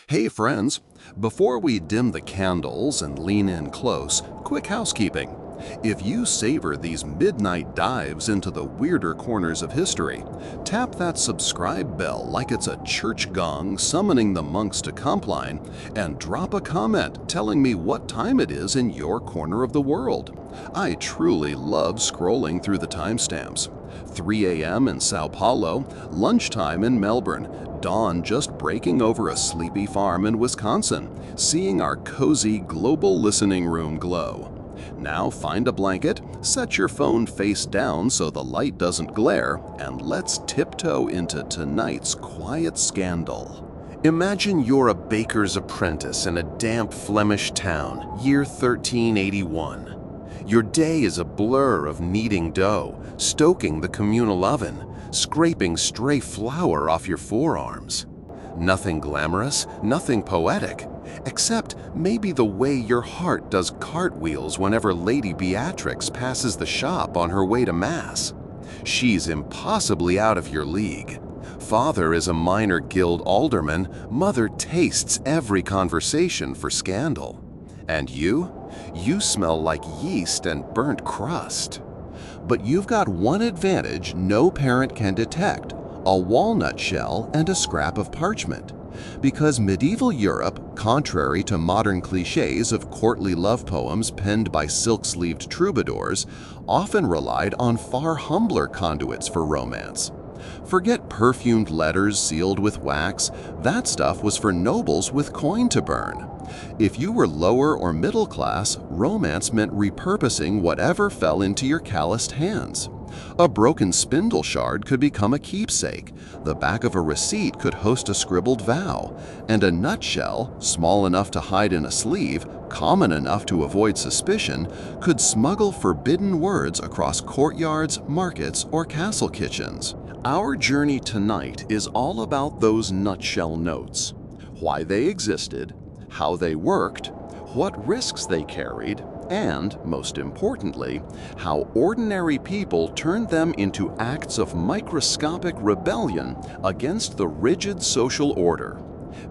Hey friends, before we dim the candles and lean in close, quick housekeeping. If you savor these midnight dives into the weirder corners of history, tap that subscribe bell like it's a church gong summoning the monks to compline, and drop a comment telling me what time it is in your corner of the world. I truly love scrolling through the timestamps. 3 a.m. in Sao Paulo, lunchtime in Melbourne, dawn just breaking over a sleepy farm in Wisconsin, seeing our cozy global listening room glow. Now find a blanket, set your phone face down so the light doesn't glare, and let's tiptoe into tonight's quiet scandal. Imagine you're a baker's apprentice in a damp Flemish town, year 1381. Your day is a blur of kneading dough, stoking the communal oven, scraping stray flour off your forearms. Nothing glamorous, nothing poetic, except maybe the way your heart does cartwheels whenever Lady Beatrix passes the shop on her way to Mass. She's impossibly out of your league. Father is a minor guild alderman, mother tastes every conversation for scandal. And you smell like yeast and burnt crust. But you've got one advantage no parent can detect: a walnut shell and a scrap of parchment. Because medieval Europe, contrary to modern cliches of courtly love poems penned by silk-sleeved troubadours, often relied on far humbler conduits for romance. Forget perfumed letters sealed with wax. That stuff was for nobles with coin to burn. If you were lower or middle class, romance meant repurposing whatever fell into your calloused hands. A broken spindle shard could become a keepsake, the back of a receipt could host a scribbled vow, and a nutshell, small enough to hide in a sleeve, common enough to avoid suspicion, could smuggle forbidden words across courtyards, markets, or castle kitchens. Our journey tonight is all about those nutshell notes: why they existed, how they worked, what risks they carried, and, most importantly, how ordinary people turned them into acts of microscopic rebellion against the rigid social order.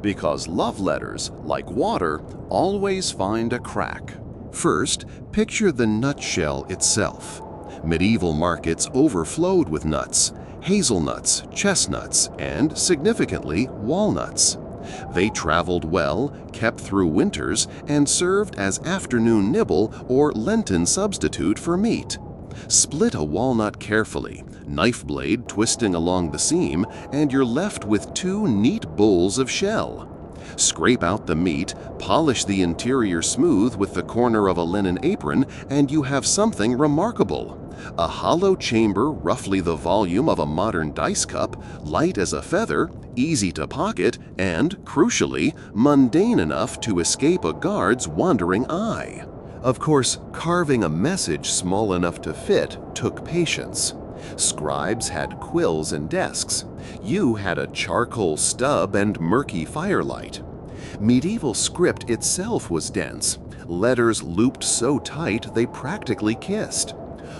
Because love letters, like water, always find a crack. First, picture the nutshell itself. Medieval markets overflowed with nuts: hazelnuts, chestnuts, and, significantly, walnuts. They traveled well, kept through winters, and served as afternoon nibble or Lenten substitute for meat. Split a walnut carefully, knife blade twisting along the seam, and you're left with two neat bowls of shell. Scrape out the meat, polish the interior smooth with the corner of a linen apron, and you have something remarkable: a hollow chamber roughly the volume of a modern dice cup, light as a feather, easy to pocket, and, crucially, mundane enough to escape a guard's wandering eye. Of course, carving a message small enough to fit took patience. Scribes had quills and desks. You had a charcoal stub and murky firelight. Medieval script itself was dense, letters looped so tight they practically kissed.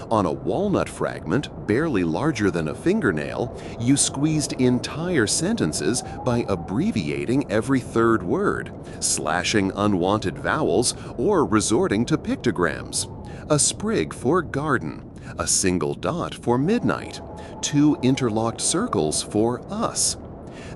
On a walnut fragment, barely larger than a fingernail, you squeezed entire sentences by abbreviating every third word, slashing unwanted vowels, or resorting to pictograms. A sprig for garden, a single dot for midnight, two interlocked circles for us.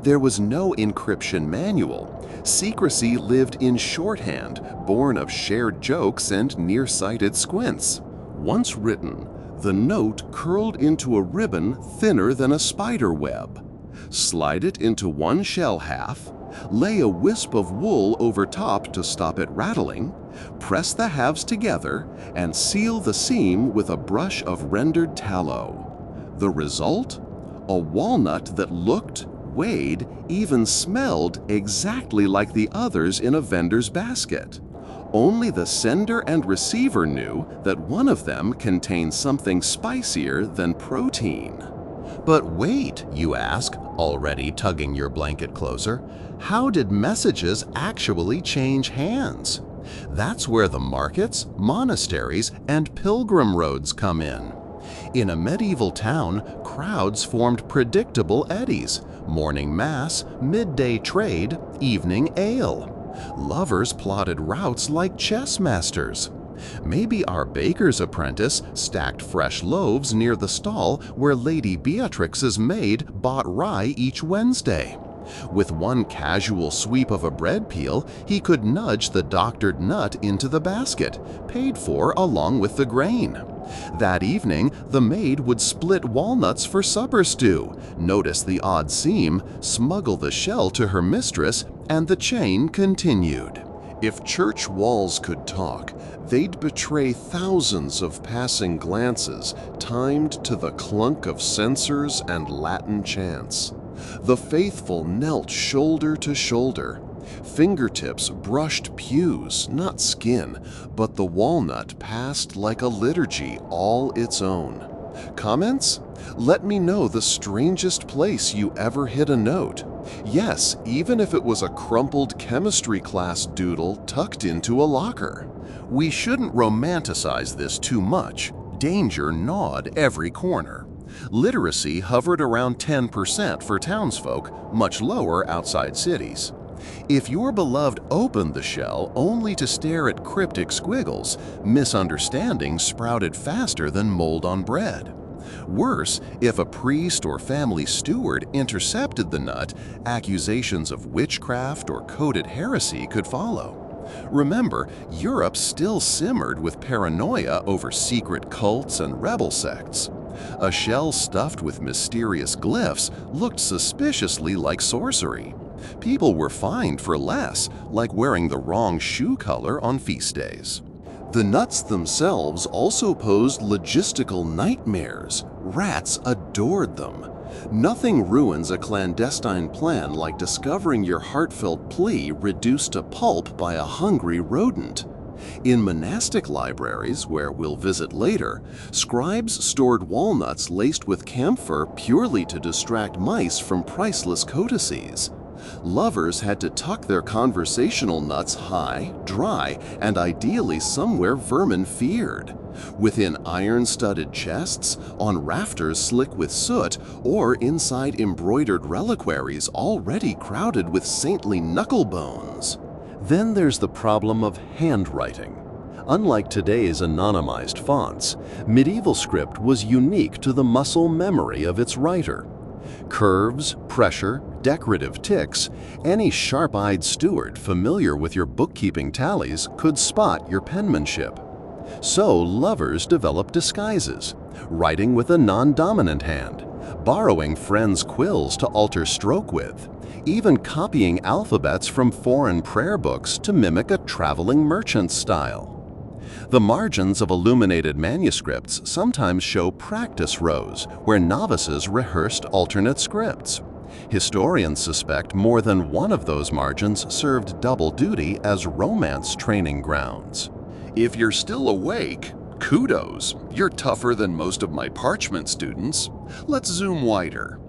There was no encryption manual. Secrecy lived in shorthand, born of shared jokes and nearsighted squints. Once written, the note curled into a ribbon thinner than a spider web. Slide it into one shell half, lay a wisp of wool over top to stop it rattling, press the halves together, and seal the seam with a brush of rendered tallow. The result? A walnut that looked, weighed, even smelled exactly like the others in a vendor's basket. Only the sender and receiver knew that one of them contained something spicier than protein. But wait, you ask, already tugging your blanket closer, how did messages actually change hands? That's where the markets, monasteries, and pilgrim roads come in. In a medieval town, crowds formed predictable eddies, Morning mass, midday trade, evening ale. Lovers plotted routes like chess masters. Maybe our baker's apprentice stacked fresh loaves near the stall where Lady Beatrix's maid bought rye each Wednesday. With one casual sweep of a bread peel, he could nudge the doctored nut into the basket, paid for along with the grain. That evening, the maid would split walnuts for supper stew, notice the odd seam, smuggle the shell to her mistress, and the chain continued. If church walls could talk, they'd betray thousands of passing glances timed to the clunk of censers and Latin chants. The faithful knelt shoulder to shoulder. Fingertips brushed pews, not skin, but the walnut passed like a liturgy all its own. Comments? Let me know the strangest place you ever hit a note. Yes, even if it was a crumpled chemistry class doodle tucked into a locker. We shouldn't romanticize this too much. Danger gnawed every corner. Literacy hovered around 10% for townsfolk, much lower outside cities. If your beloved opened the shell only to stare at cryptic squiggles, misunderstandings sprouted faster than mold on bread. Worse, if a priest or family steward intercepted the nut, accusations of witchcraft or coded heresy could follow. Remember, Europe still simmered with paranoia over secret cults and rebel sects. A shell stuffed with mysterious glyphs looked suspiciously like sorcery. People were fined for less, like wearing the wrong shoe color on feast days. The nuts themselves also posed logistical nightmares. Rats adored them. Nothing ruins a clandestine plan like discovering your heartfelt plea reduced to pulp by a hungry rodent. In monastic libraries, where we'll visit later, scribes stored walnuts laced with camphor purely to distract mice from priceless codices. Lovers had to tuck their conversational nuts high, dry, and ideally somewhere vermin feared. Within iron-studded chests, on rafters slick with soot, or inside embroidered reliquaries already crowded with saintly knucklebones. Then there's the problem of handwriting. Unlike today's anonymized fonts, medieval script was unique to the muscle memory of its writer. Curves, pressure, decorative ticks, any sharp-eyed steward familiar with your bookkeeping tallies could spot your penmanship. So lovers developed disguises, writing with a non-dominant hand, borrowing friends' quills to alter stroke with, even copying alphabets from foreign prayer books to mimic a traveling merchant's style. The margins of illuminated manuscripts sometimes show practice rows where novices rehearsed alternate scripts. Historians suspect more than one of those margins served double duty as romance training grounds. If you're still awake, kudos, you're tougher than most of my parchment students. Let's zoom wider.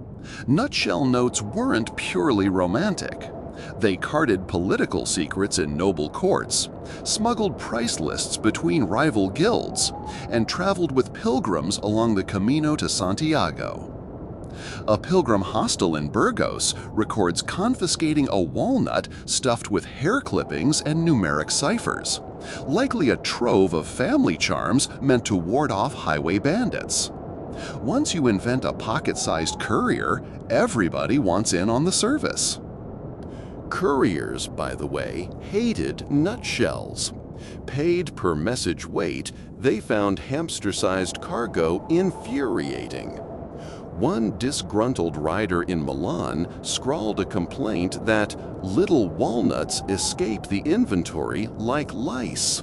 Nutshell notes weren't purely romantic. They carted political secrets in noble courts, smuggled price lists between rival guilds, and traveled with pilgrims along the Camino to Santiago. A pilgrim hostel in Burgos records confiscating a walnut stuffed with hair clippings and numeric ciphers, likely a trove of family charms meant to ward off highway bandits. Once you invent a pocket-sized courier, everybody wants in on the service. Couriers, by the way, hated nutshells. Paid per message weight, they found hamster-sized cargo infuriating. One disgruntled rider in Milan scrawled a complaint that little walnuts escape the inventory like lice.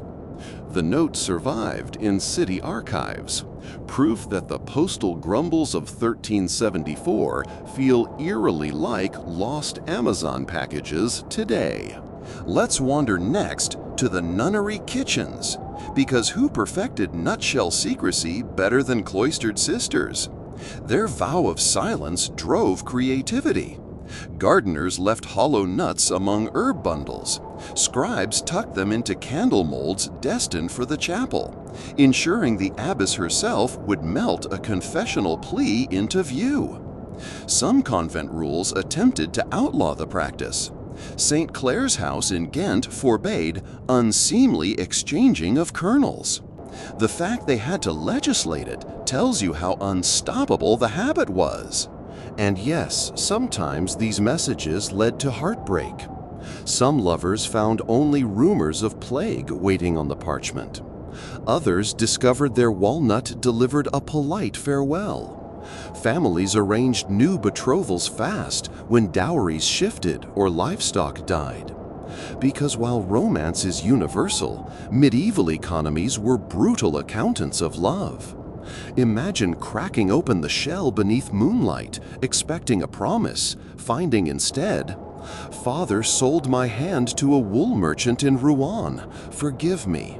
The note survived in city archives, proof that the postal grumbles of 1374 feel eerily like lost Amazon packages today. Let's wander next to the nunnery kitchens, because who perfected nutshell secrecy better than cloistered sisters? Their vow of silence drove creativity. Gardeners left hollow nuts among herb bundles. Scribes tucked them into candle molds destined for the chapel, ensuring the abbess herself would melt a confessional plea into view. Some convent rules attempted to outlaw the practice. St. Clare's house in Ghent forbade unseemly exchanging of kernels. The fact they had to legislate it tells you how unstoppable the habit was. And yes, sometimes these messages led to heartbreak. Some lovers found only rumors of plague waiting on the parchment. Others discovered their walnut delivered a polite farewell. Families arranged new betrothals fast when dowries shifted or livestock died. Because while romance is universal, medieval economies were brutal accountants of love. Imagine cracking open the shell beneath moonlight, expecting a promise, finding instead, "Father sold my hand to a wool merchant in Rouen. Forgive me."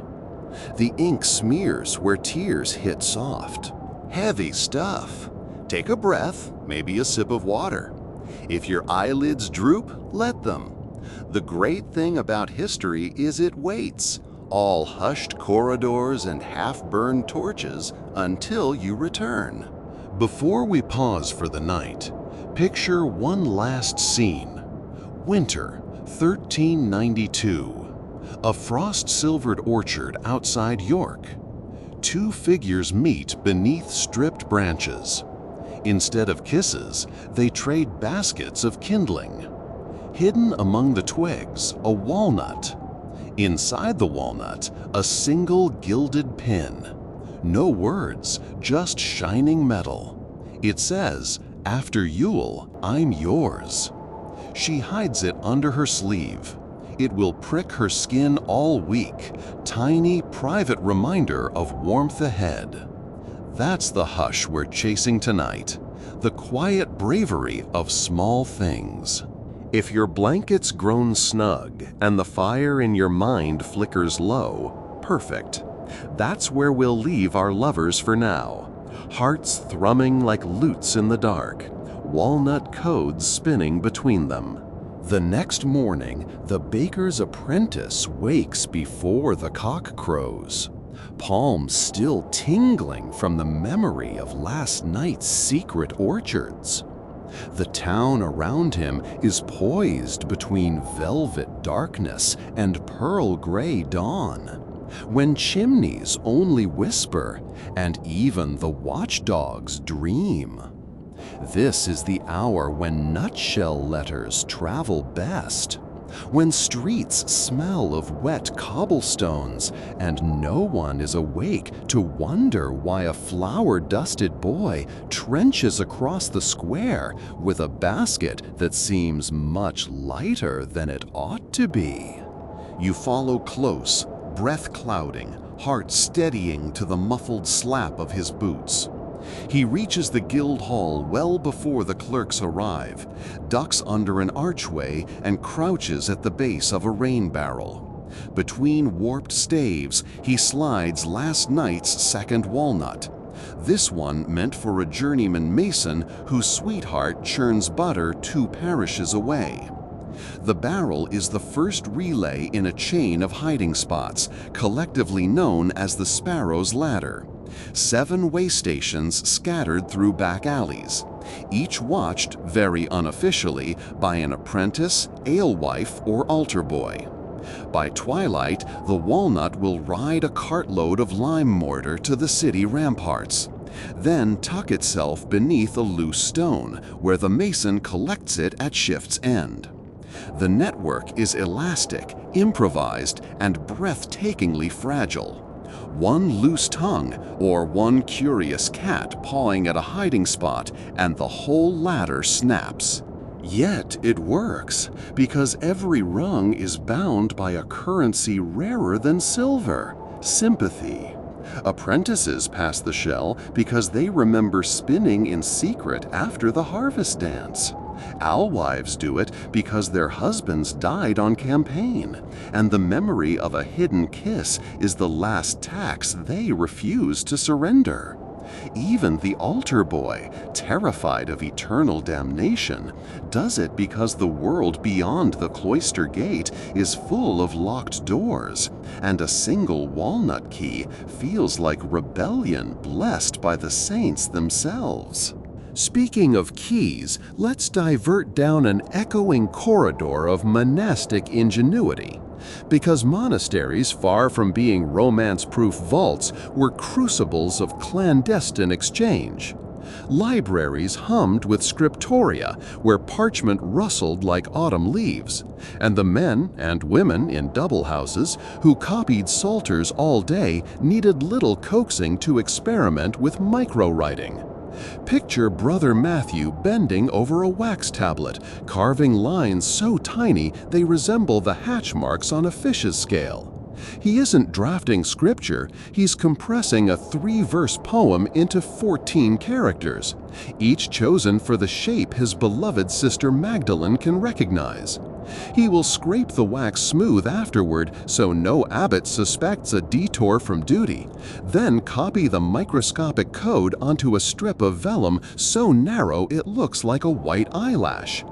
The ink smears where tears hit soft. Heavy stuff. Take a breath, maybe a sip of water. If your eyelids droop, let them. The great thing about history is it waits, all hushed corridors and half-burned torches, until you return. Before we pause for the night, picture one last scene. Winter, 1392. A frost-silvered orchard outside York. Two figures meet beneath stripped branches. Instead of kisses, they trade baskets of kindling. Hidden among the twigs, a walnut. Inside the walnut, a single gilded pin. No words, just shining metal. It says, "After Yule, I'm yours." She hides it under her sleeve. It will prick her skin all week, tiny private reminder of warmth ahead. That's the hush we're chasing tonight, the quiet bravery of small things. If your blanket's grown snug and the fire in your mind flickers low, perfect. That's where we'll leave our lovers for now. Hearts thrumming like lutes in the dark, walnut codes spinning between them. The next morning, the baker's apprentice wakes before the cock crows. Palms still tingling from the memory of last night's secret orchards. The town around him is poised between velvet darkness and pearl gray dawn, when chimneys only whisper and even the watchdogs dream. This is the hour when nutshell letters travel best, when streets smell of wet cobblestones and no one is awake to wonder why a flower-dusted boy trenches across the square with a basket that seems much lighter than it ought to be. You follow close, breath clouding, heart steadying to the muffled slap of his boots. He reaches the guild hall well before the clerks arrive, ducks under an archway, and crouches at the base of a rain barrel. Between warped staves, he slides last night's second walnut. This one meant for a journeyman mason whose sweetheart churns butter 2 parishes away. The barrel is the first relay in a chain of hiding spots, collectively known as the Sparrow's Ladder. 7 way stations scattered through back alleys, each watched very unofficially by an apprentice, alewife, or altar boy. By twilight, the walnut will ride a cartload of lime mortar to the city ramparts, then tuck itself beneath a loose stone, where the mason collects it at shift's end. The network is elastic, improvised, and breathtakingly fragile. One loose tongue or one curious cat pawing at a hiding spot and the whole ladder snaps. Yet it works, because every rung is bound by a currency rarer than silver: sympathy. Apprentices pass the shell because they remember spinning in secret after the harvest dance. Alewives do it because their husbands died on campaign, and the memory of a hidden kiss is the last tax they refuse to surrender. Even the altar boy, terrified of eternal damnation, does it because the world beyond the cloister gate is full of locked doors, and a single walnut key feels like rebellion blessed by the saints themselves. Speaking of keys, let's divert down an echoing corridor of monastic ingenuity. Because monasteries, far from being romance-proof vaults, were crucibles of clandestine exchange. Libraries hummed with scriptoria, where parchment rustled like autumn leaves, and the men and women in double houses who copied psalters all day needed little coaxing to experiment with micro-writing. Picture Brother Matthew bending over a wax tablet, carving lines so tiny they resemble the hatch marks on a fish's scale. He isn't drafting scripture, he's compressing a 3-verse poem into 14 characters, each chosen for the shape his beloved Sister Magdalene can recognize. He will scrape the wax smooth afterward so no abbot suspects a detour from duty, then copy the microscopic code onto a strip of vellum so narrow it looks like a white eyelash.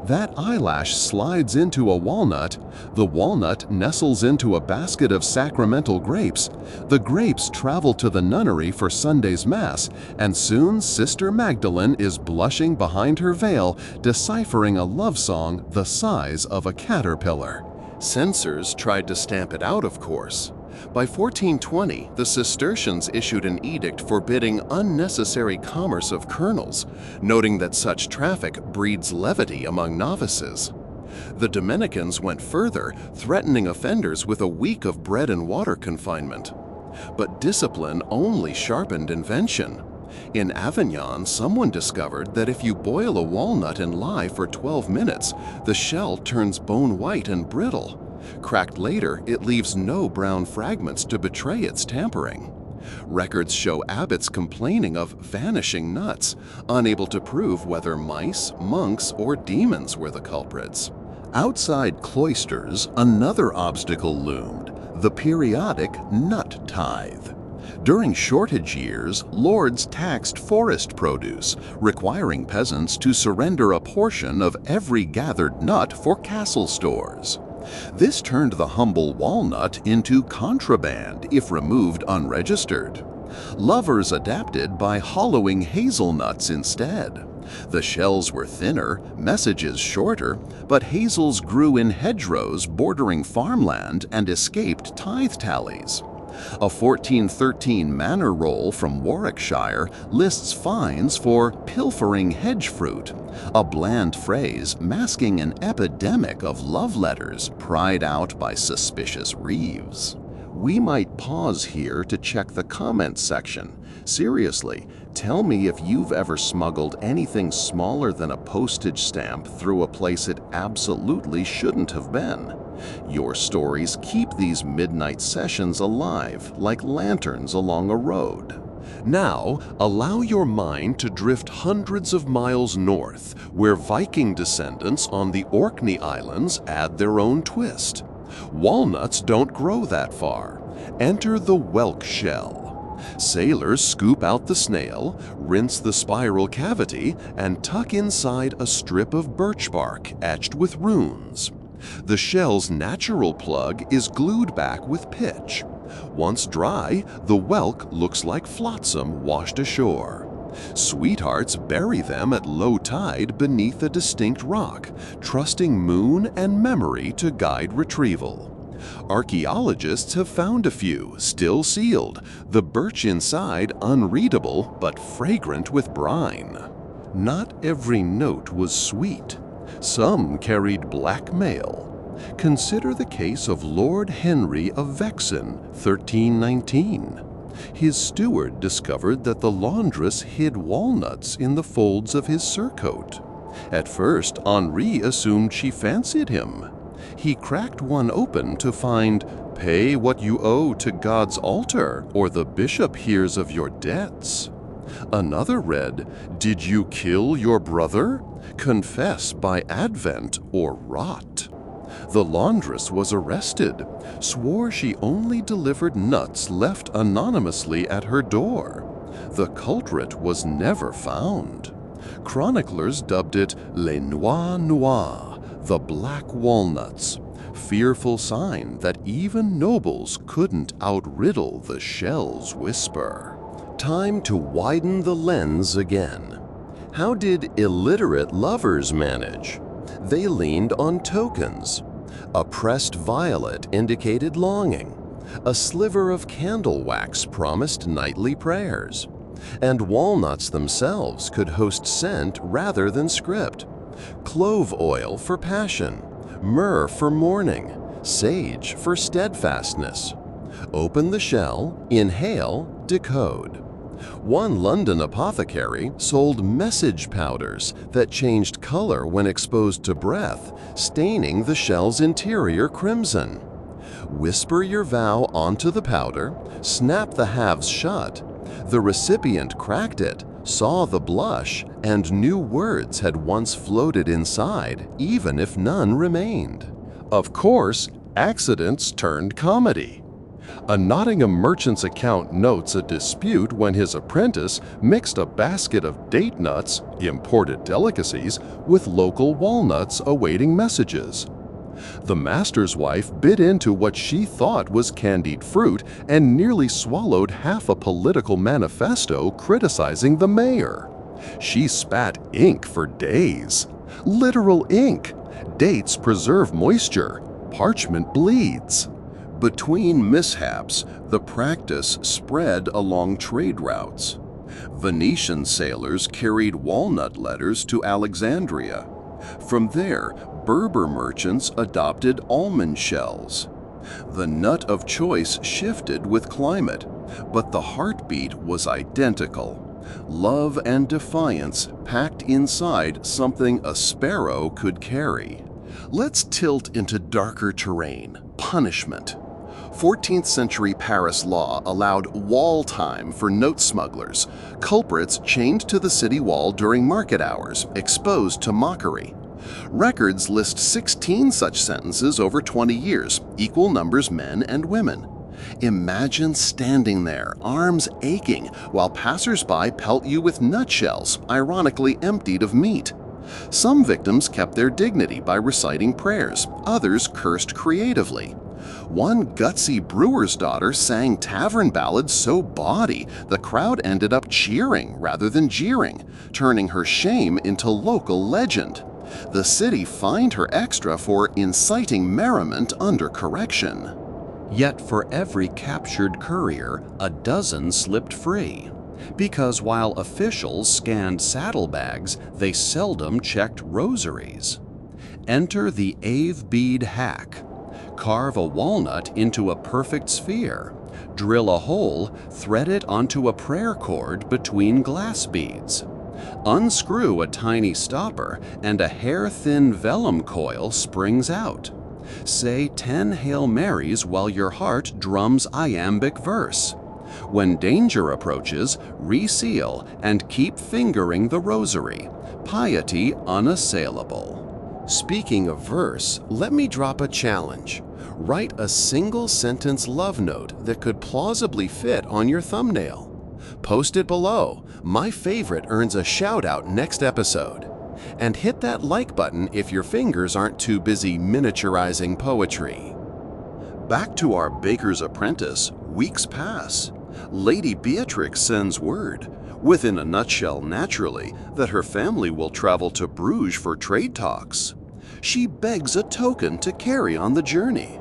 That eyelash slides into a walnut, the walnut nestles into a basket of sacramental grapes, the grapes travel to the nunnery for Sunday's Mass, and soon Sister Magdalene is blushing behind her veil, deciphering a love song the size of a caterpillar. Censors tried to stamp it out, of course. By 1420, the Cistercians issued an edict forbidding unnecessary commerce of kernels, noting that such traffic breeds levity among novices. The Dominicans went further, threatening offenders with a week of bread and water confinement. But discipline only sharpened invention. In Avignon, someone discovered that if you boil a walnut in lye for 12 minutes, the shell turns bone white and brittle. Cracked later, it leaves no brown fragments to betray its tampering. Records show abbots complaining of vanishing nuts, unable to prove whether mice, monks, or demons were the culprits. Outside cloisters, another obstacle loomed, the periodic nut tithe. During shortage years, lords taxed forest produce, requiring peasants to surrender a portion of every gathered nut for castle stores. This turned the humble walnut into contraband if removed unregistered. Lovers adapted by hollowing hazelnuts instead. The shells were thinner, messages shorter, but hazels grew in hedgerows bordering farmland and escaped tithe tallies. A 1413 manor roll from Warwickshire lists fines for pilfering hedge fruit, a bland phrase masking an epidemic of love letters pried out by suspicious reeves. We might pause here to check the comments section. Seriously, tell me if you've ever smuggled anything smaller than a postage stamp through a place it absolutely shouldn't have been. Your stories keep these midnight sessions alive like lanterns along a road. Now, allow your mind to drift hundreds of miles north, where Viking descendants on the Orkney Islands add their own twist. Walnuts don't grow that far. Enter the whelk shell. Sailors scoop out the snail, rinse the spiral cavity, and tuck inside a strip of birch bark etched with runes. The shell's natural plug is glued back with pitch. Once dry, the whelk looks like flotsam washed ashore. Sweethearts bury them at low tide beneath a distinct rock, trusting moon and memory to guide retrieval. Archaeologists have found a few, still sealed, the birch inside unreadable but fragrant with brine. Not every note was sweet. Some carried blackmail. Consider the case of Lord Henry of Vexen, 1319. His steward discovered that the laundress hid walnuts in the folds of his surcoat. At first, Henri assumed she fancied him. He cracked one open to find, "Pay what you owe to God's altar, or the bishop hears of your debts." Another read, "Did you kill your brother? Confess by Advent or rot." The laundress was arrested, swore she only delivered nuts left anonymously at her door. The culprit was never found. Chroniclers dubbed it les noix noires, the black walnuts, fearful sign that even nobles couldn't outriddle the shell's whisper. Time to widen the lens again. How did illiterate lovers manage? They leaned on tokens. A pressed violet indicated longing. A sliver of candle wax promised nightly prayers. And walnuts themselves could host scent rather than script. Clove oil for passion, myrrh for mourning, sage for steadfastness. Open the shell, inhale, decode. One London apothecary sold message powders that changed color when exposed to breath, staining the shell's interior crimson. Whisper your vow onto the powder, snap the halves shut. The recipient cracked it, saw the blush, and knew words had once floated inside, even if none remained. Of course, accidents turned comedy. A Nottingham merchant's account notes a dispute when his apprentice mixed a basket of date nuts, imported delicacies, with local walnuts awaiting messages. The master's wife bit into what she thought was candied fruit and nearly swallowed half a political manifesto criticizing the mayor. She spat ink for days. Literal ink. Dates preserve moisture. Parchment bleeds. Between mishaps, the practice spread along trade routes. Venetian sailors carried walnut letters to Alexandria. From there, Berber merchants adopted almond shells. The nut of choice shifted with climate, but the heartbeat was identical. Love and defiance packed inside something a sparrow could carry. Let's tilt into darker terrain, punishment. 14th century Paris law allowed wall time for note smugglers, culprits chained to the city wall during market hours, exposed to mockery. Records list 16 such sentences over 20 years, equal numbers men and women. Imagine standing there, arms aching, while passers-by pelt you with nutshells, ironically emptied of meat. Some victims kept their dignity by reciting prayers, others cursed creatively. One gutsy brewer's daughter sang tavern ballads so bawdy the crowd ended up cheering rather than jeering, turning her shame into local legend. The city fined her extra for inciting merriment under correction. Yet for every captured courier, a dozen slipped free. Because while officials scanned saddlebags, they seldom checked rosaries. Enter the Ave bead hack. Carve a walnut into a perfect sphere. Drill a hole, thread it onto a prayer cord between glass beads. Unscrew a tiny stopper, and a hair-thin vellum coil springs out. Say 10 Hail Marys while your heart drums iambic verse. When danger approaches, reseal and keep fingering the rosary. Piety unassailable. Speaking of verse, let me drop a challenge. Write a single-sentence love note that could plausibly fit on your thumbnail. Post it below. My favorite earns a shout-out next episode. And hit that like button if your fingers aren't too busy miniaturizing poetry. Back to our baker's apprentice, weeks pass. Lady Beatrix sends word, within a nutshell naturally, that her family will travel to Bruges for trade talks. She begs a token to carry on the journey.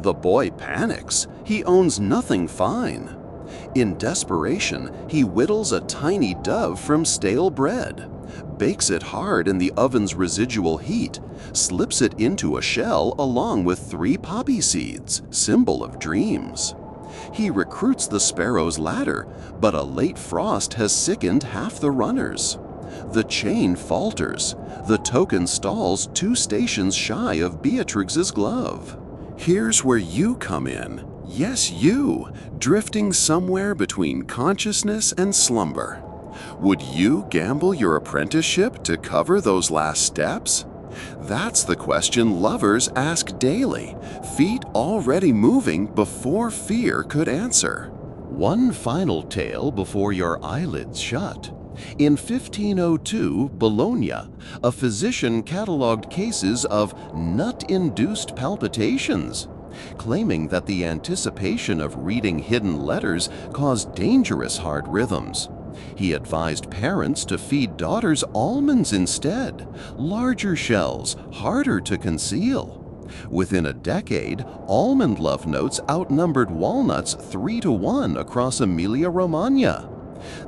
The boy panics. He owns nothing fine. In desperation, he whittles a tiny dove from stale bread, bakes it hard in the oven's residual heat, slips it into a shell along with 3 poppy seeds, symbol of dreams. He recruits the sparrow's ladder, but a late frost has sickened half the runners. The chain falters. The token stalls 2 stations shy of Beatrix's glove. Here's where you come in. Yes, you, drifting somewhere between consciousness and slumber. Would you gamble your apprenticeship to cover those last steps? That's the question lovers ask daily, feet already moving before fear could answer. One final tale before your eyelids shut. In 1502, Bologna, a physician cataloged cases of nut-induced palpitations, claiming that the anticipation of reading hidden letters caused dangerous heart rhythms. He advised parents to feed daughters almonds instead, larger shells, harder to conceal. Within a decade, almond love notes outnumbered walnuts 3-to-1 across Emilia-Romagna.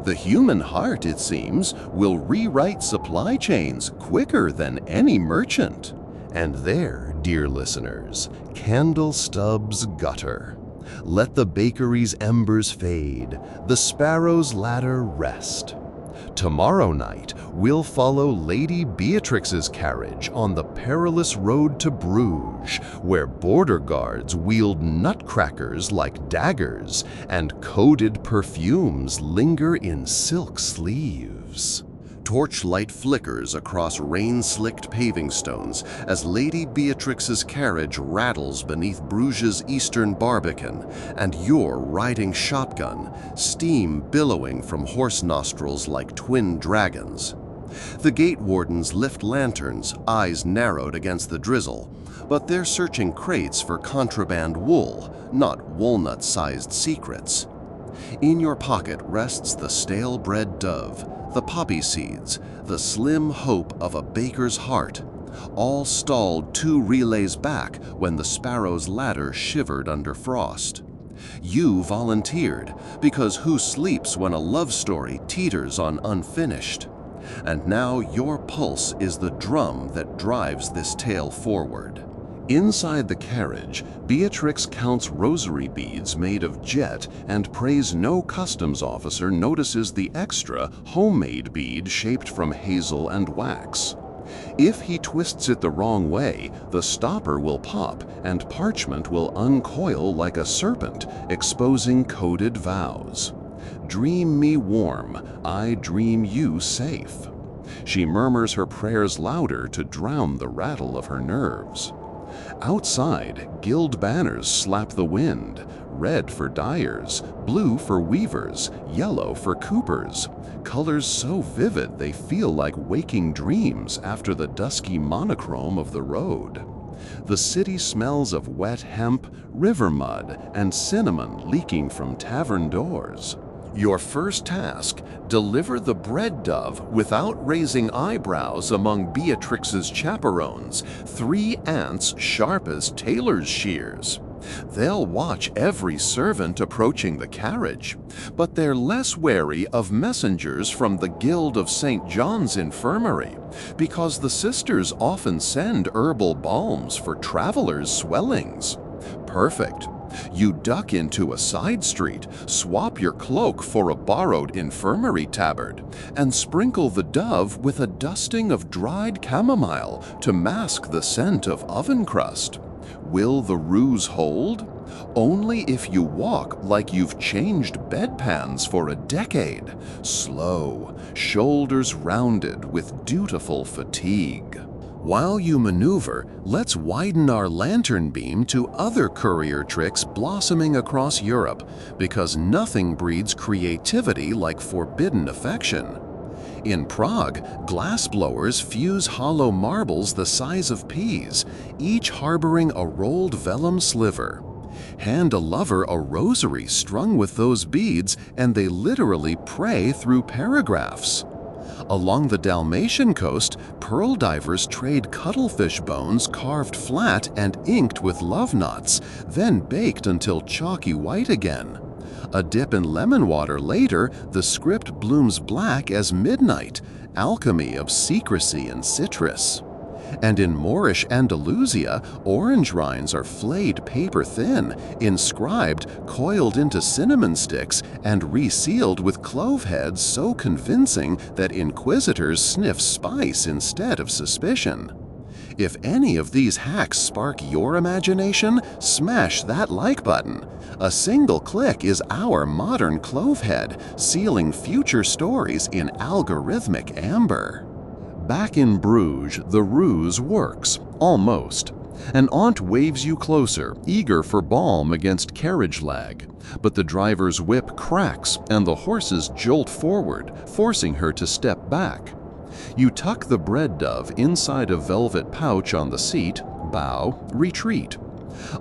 The human heart, it seems, will rewrite supply chains quicker than any merchant. And there, dear listeners, candle stubs gutter. Let the bakery's embers fade, the sparrow's ladder rest. Tomorrow night, we'll follow Lady Beatrix's carriage on the perilous road to Bruges, where border guards wield nutcrackers like daggers and coded perfumes linger in silk sleeves. Torchlight flickers across rain-slicked paving stones as Lady Beatrix's carriage rattles beneath Bruges' eastern barbican, and you're riding shotgun, steam billowing from horse nostrils like twin dragons. The gate wardens lift lanterns, eyes narrowed against the drizzle, but they're searching crates for contraband wool, not walnut-sized secrets. In your pocket rests the stale bread dove, the poppy seeds, the slim hope of a baker's heart, all stalled 2 relays back when the sparrow's ladder shivered under frost. You volunteered, because who sleeps when a love story teeters on unfinished? And now your pulse is the drum that drives this tale forward. Inside the carriage, Beatrix counts rosary beads made of jet and prays no customs officer notices the extra, homemade bead shaped from hazel and wax. If he twists it the wrong way, the stopper will pop and parchment will uncoil like a serpent, exposing coded vows. Dream me warm, I dream you safe. She murmurs her prayers louder to drown the rattle of her nerves. Outside, gilt banners slap the wind, red for dyers, blue for weavers, yellow for coopers, colors so vivid they feel like waking dreams after the dusky monochrome of the road. The city smells of wet hemp, river mud, and cinnamon leaking from tavern doors. Your first task, deliver the bread dove without raising eyebrows among Beatrix's chaperones, 3 ants sharp as tailor's shears. They'll watch every servant approaching the carriage, but they're less wary of messengers from the Guild of St. John's Infirmary, because the sisters often send herbal balms for travelers' swellings. Perfect. You duck into a side street, swap your cloak for a borrowed infirmary tabard, and sprinkle the dove with a dusting of dried chamomile to mask the scent of oven crust. Will the ruse hold? Only if you walk like you've changed bedpans for a decade, slow, shoulders rounded with dutiful fatigue. While you maneuver, let's widen our lantern beam to other courier tricks blossoming across Europe, because nothing breeds creativity like forbidden affection. In Prague, glassblowers fuse hollow marbles the size of peas, each harboring a rolled vellum sliver. Hand a lover a rosary strung with those beads, and they literally pray through paragraphs. Along the Dalmatian coast, pearl divers trade cuttlefish bones carved flat and inked with love knots, then baked until chalky white again. A dip in lemon water later, the script blooms black as midnight, alchemy of secrecy and citrus. And in Moorish Andalusia, orange rinds are flayed paper thin, inscribed, coiled into cinnamon sticks, and resealed with clove heads so convincing that inquisitors sniff spice instead of suspicion. If any of these hacks spark your imagination, smash that like button. A single click is our modern clove head, sealing future stories in algorithmic amber. Back in Bruges, the ruse works, almost. An aunt waves you closer, eager for balm against carriage lag. But the driver's whip cracks and the horses jolt forward, forcing her to step back. You tuck the bread dove inside a velvet pouch on the seat, bow, retreat.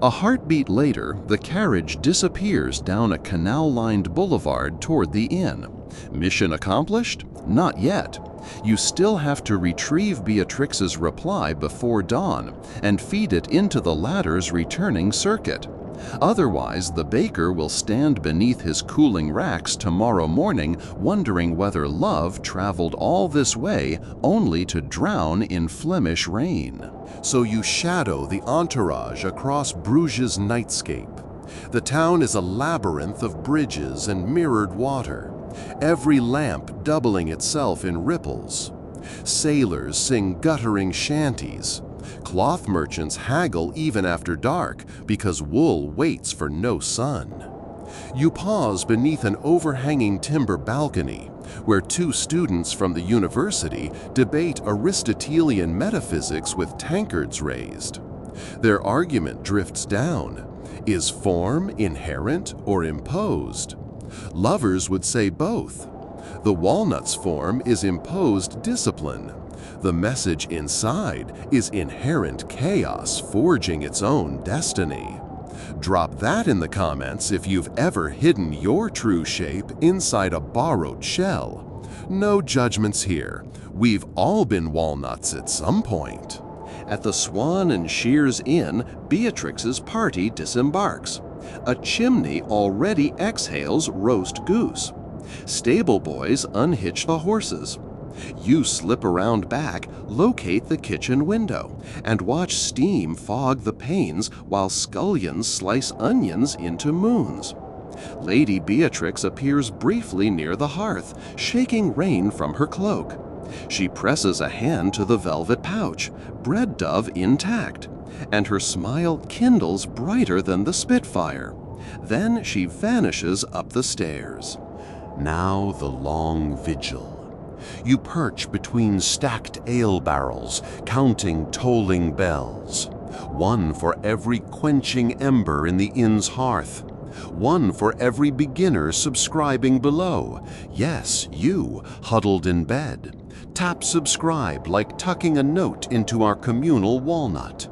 A heartbeat later, the carriage disappears down a canal-lined boulevard toward the inn, Mission accomplished? Not yet. You still have to retrieve Beatrix's reply before dawn and feed it into the ladder's returning circuit. Otherwise, the baker will stand beneath his cooling racks tomorrow morning wondering whether love traveled all this way only to drown in Flemish rain. So you shadow the entourage across Bruges' nightscape. The town is a labyrinth of bridges and mirrored water, every lamp doubling itself in ripples. Sailors sing guttering shanties. Cloth merchants haggle even after dark because wool waits for no sun. You pause beneath an overhanging timber balcony where two students from the university debate Aristotelian metaphysics with tankards raised. Their argument drifts down. Is form inherent or imposed? Lovers would say both. The walnut's form is imposed discipline. The message inside is inherent chaos forging its own destiny. Drop that in the comments if you've ever hidden your true shape inside a borrowed shell. No judgments here. We've all been walnuts at some point. At the Swan and Shears Inn, Beatrix's party disembarks. A chimney already exhales roast goose. Stable boys unhitch the horses. You slip around back, locate the kitchen window, and watch steam fog the panes while scullions slice onions into moons. Lady Beatrix appears briefly near the hearth, shaking rain from her cloak. She presses a hand to the velvet pouch, bread dove intact, and her smile kindles brighter than the Spitfire. Then she vanishes up the stairs. Now the long vigil. You perch between stacked ale barrels, counting tolling bells. One for every quenching ember in the inn's hearth. One for every beginner subscribing below. Yes, you, huddled in bed. Tap subscribe like tucking a note into our communal walnut.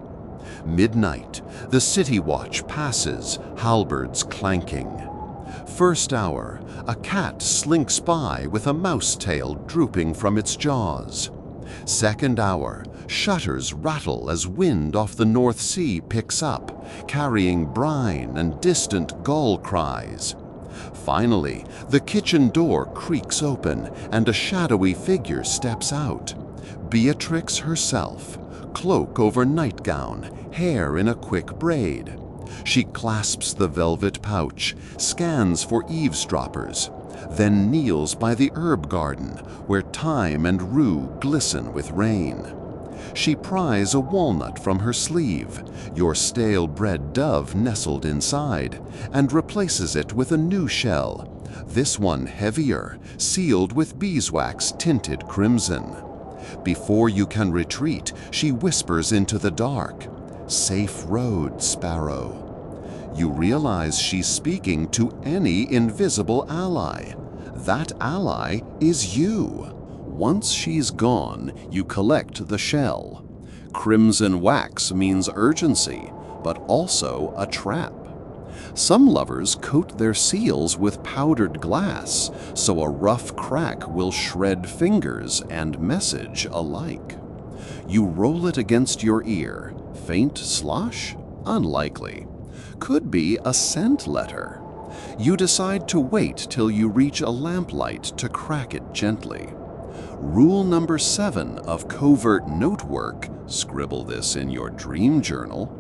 Midnight, the city watch passes, halberds clanking. First hour, a cat slinks by with a mouse tail drooping from its jaws. Second hour, shutters rattle as wind off the North Sea picks up, carrying brine and distant gull cries. Finally, the kitchen door creaks open and a shadowy figure steps out. Beatrix herself, cloak over nightgown, hair in a quick braid. She clasps the velvet pouch, scans for eavesdroppers, then kneels by the herb garden where thyme and rue glisten with rain. She pries a walnut from her sleeve, your stale bread dove nestled inside, and replaces it with a new shell, this one heavier, sealed with beeswax tinted crimson. Before you can retreat, she whispers into the dark, "Safe road, sparrow." You realize she's speaking to any invisible ally. That ally is you. Once she's gone, you collect the shell. Crimson wax means urgency, but also a trap. Some lovers coat their seals with powdered glass, so a rough crack will shred fingers and message alike. You roll it against your ear. Faint slosh? Unlikely. Could be a scent letter. You decide to wait till you reach a lamplight to crack it gently. Rule number 7 of covert note work, scribble this in your dream journal,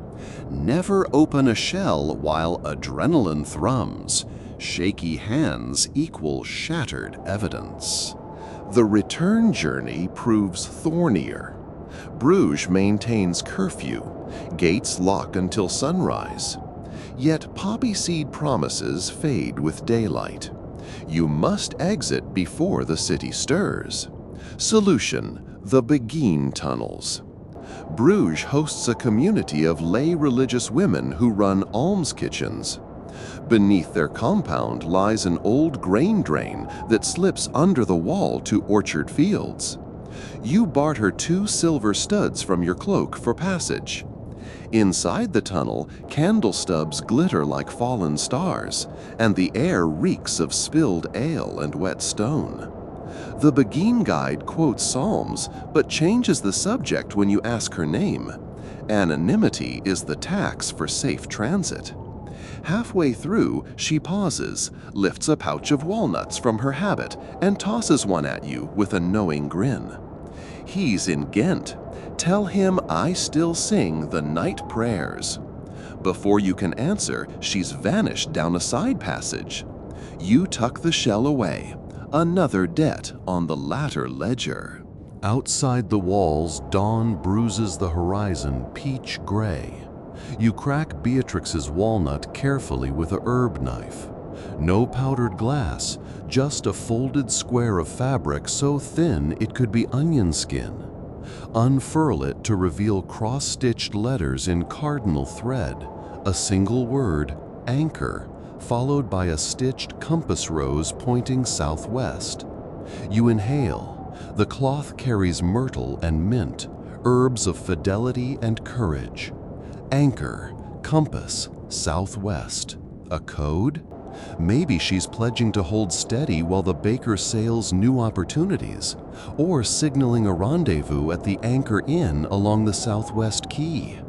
never open a shell while adrenaline thrums. Shaky hands equal shattered evidence. The return journey proves thornier. Bruges maintains curfew. Gates lock until sunrise. Yet poppy seed promises fade with daylight. You must exit before the city stirs. Solution: the Beguine tunnels. Bruges hosts a community of lay religious women who run alms kitchens. Beneath their compound lies an old grain drain that slips under the wall to orchard fields. You barter 2 silver studs from your cloak for passage. Inside the tunnel, candle stubs glitter like fallen stars, and the air reeks of spilled ale and wet stone. The Beguine Guide quotes Psalms, but changes the subject when you ask her name. Anonymity is the tax for safe transit. Halfway through, she pauses, lifts a pouch of walnuts from her habit, and tosses one at you with a knowing grin. He's in Ghent. Tell him I still sing the night prayers. Before you can answer, she's vanished down a side passage. You tuck the shell away. Another debt on the latter ledger. Outside the walls, dawn bruises the horizon peach gray. You crack Beatrix's walnut carefully with a herb knife. No powdered glass, just a folded square of fabric so thin it could be onion skin. Unfurl it to reveal cross-stitched letters in cardinal thread, a single word, anchor, followed by a stitched compass rose pointing southwest. You inhale. The cloth carries myrtle and mint, herbs of fidelity and courage. Anchor, compass, southwest. A code? Maybe she's pledging to hold steady while the baker sails new opportunities, or signaling a rendezvous at the Anchor Inn along the Southwest Quay.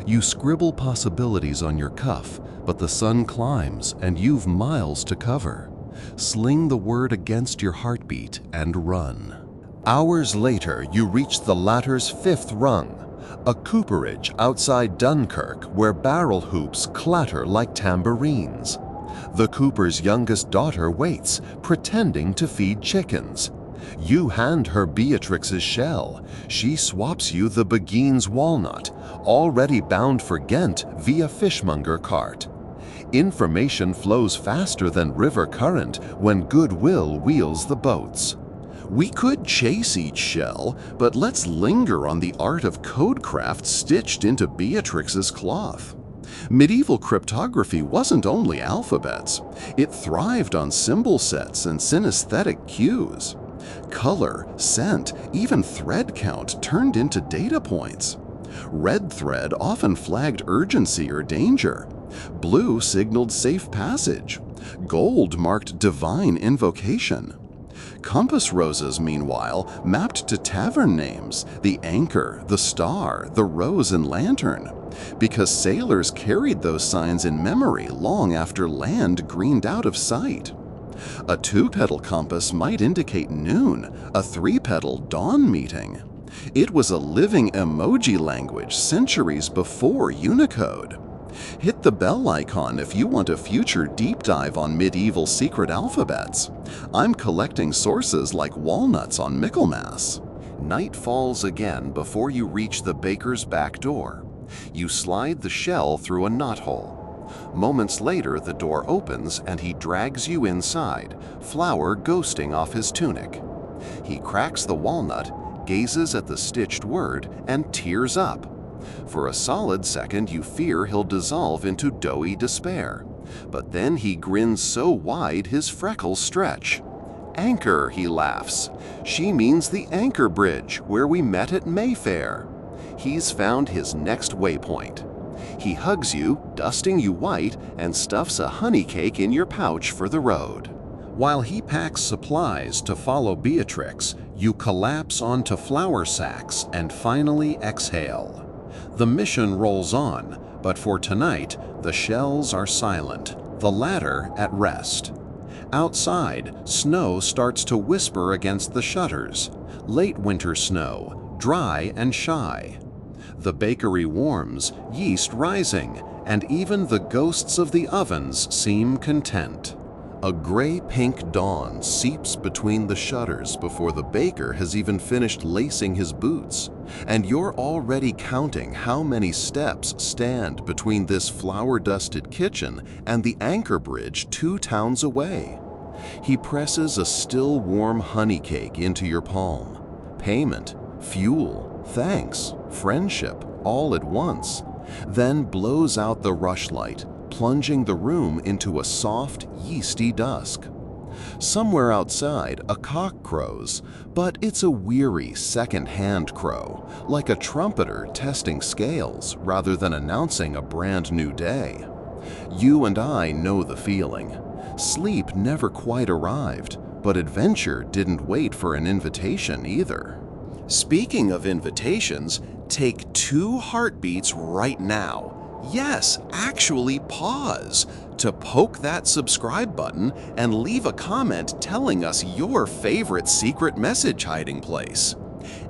You scribble possibilities on your cuff, but the sun climbs and you've miles to cover. Sling the word against your heartbeat and run. Hours later, you reach the latter's fifth rung, a cooperage outside Dunkirk where barrel hoops clatter like tambourines. The cooper's youngest daughter waits, pretending to feed chickens. You hand her Beatrix's shell. She swaps you the Beguine's walnut, already bound for Ghent via fishmonger cart. Information flows faster than river current when goodwill wheels the boats. We could chase each shell, but let's linger on the art of codecraft stitched into Beatrix's cloth. Medieval cryptography wasn't only alphabets. It thrived on symbol sets and synesthetic cues. Color, scent, even thread count turned into data points. Red thread often flagged urgency or danger. Blue signaled safe passage. Gold marked divine invocation. Compass roses, meanwhile, mapped to tavern names, the Anchor, the Star, the Rose and Lantern, because sailors carried those signs in memory long after land greened out of sight. A 2-petal compass might indicate noon, a 3-petal dawn meeting. It was a living emoji language centuries before Unicode. Hit the bell icon if you want a future deep dive on medieval secret alphabets. I'm collecting sources like walnuts on Michaelmas. Night falls again before you reach the baker's back door. You slide the shell through a knothole. Moments later, the door opens and he drags you inside, flour ghosting off his tunic. He cracks the walnut, gazes at the stitched word, and tears up. For a solid second, you fear he'll dissolve into doughy despair. But then he grins so wide his freckles stretch. Anchor, he laughs. She means the Anchor Bridge, where we met at Mayfair. He's found his next waypoint. He hugs you, dusting you white, and stuffs a honey cake in your pouch for the road. While he packs supplies to follow Beatrix, you collapse onto flour sacks and finally exhale. The mission rolls on, but for tonight, the shells are silent, the latter at rest. Outside, snow starts to whisper against the shutters. Late winter snow, dry and shy. The bakery warms, yeast rising, and even the ghosts of the ovens seem content. A gray-pink dawn seeps between the shutters before the baker has even finished lacing his boots, and you're already counting how many steps stand between this flour-dusted kitchen and the Anchor Bridge 2 towns away. He presses a still warm honey cake into your palm. Payment, fuel, thanks, friendship, all at once, then blows out the rushlight, plunging the room into a soft, yeasty dusk. Somewhere outside, a cock crows, but it's a weary second-hand crow, like a trumpeter testing scales rather than announcing a brand new day. You and I know the feeling. Sleep never quite arrived, but adventure didn't wait for an invitation either. Speaking of invitations, take 2 heartbeats right now. Yes, actually pause to poke that subscribe button and leave a comment telling us your favorite secret message hiding place.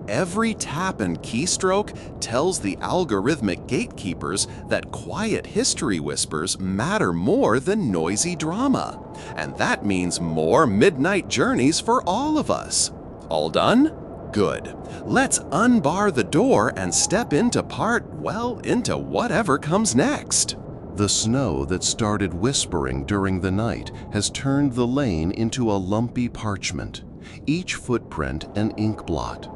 Every tap and keystroke tells the algorithmic gatekeepers that quiet history whispers matter more than noisy drama. And that means more midnight journeys for all of us. All done? Good. Let's unbar the door and step into into whatever comes next. The snow that started whispering during the night has turned the lane into a lumpy parchment, each footprint an ink blot.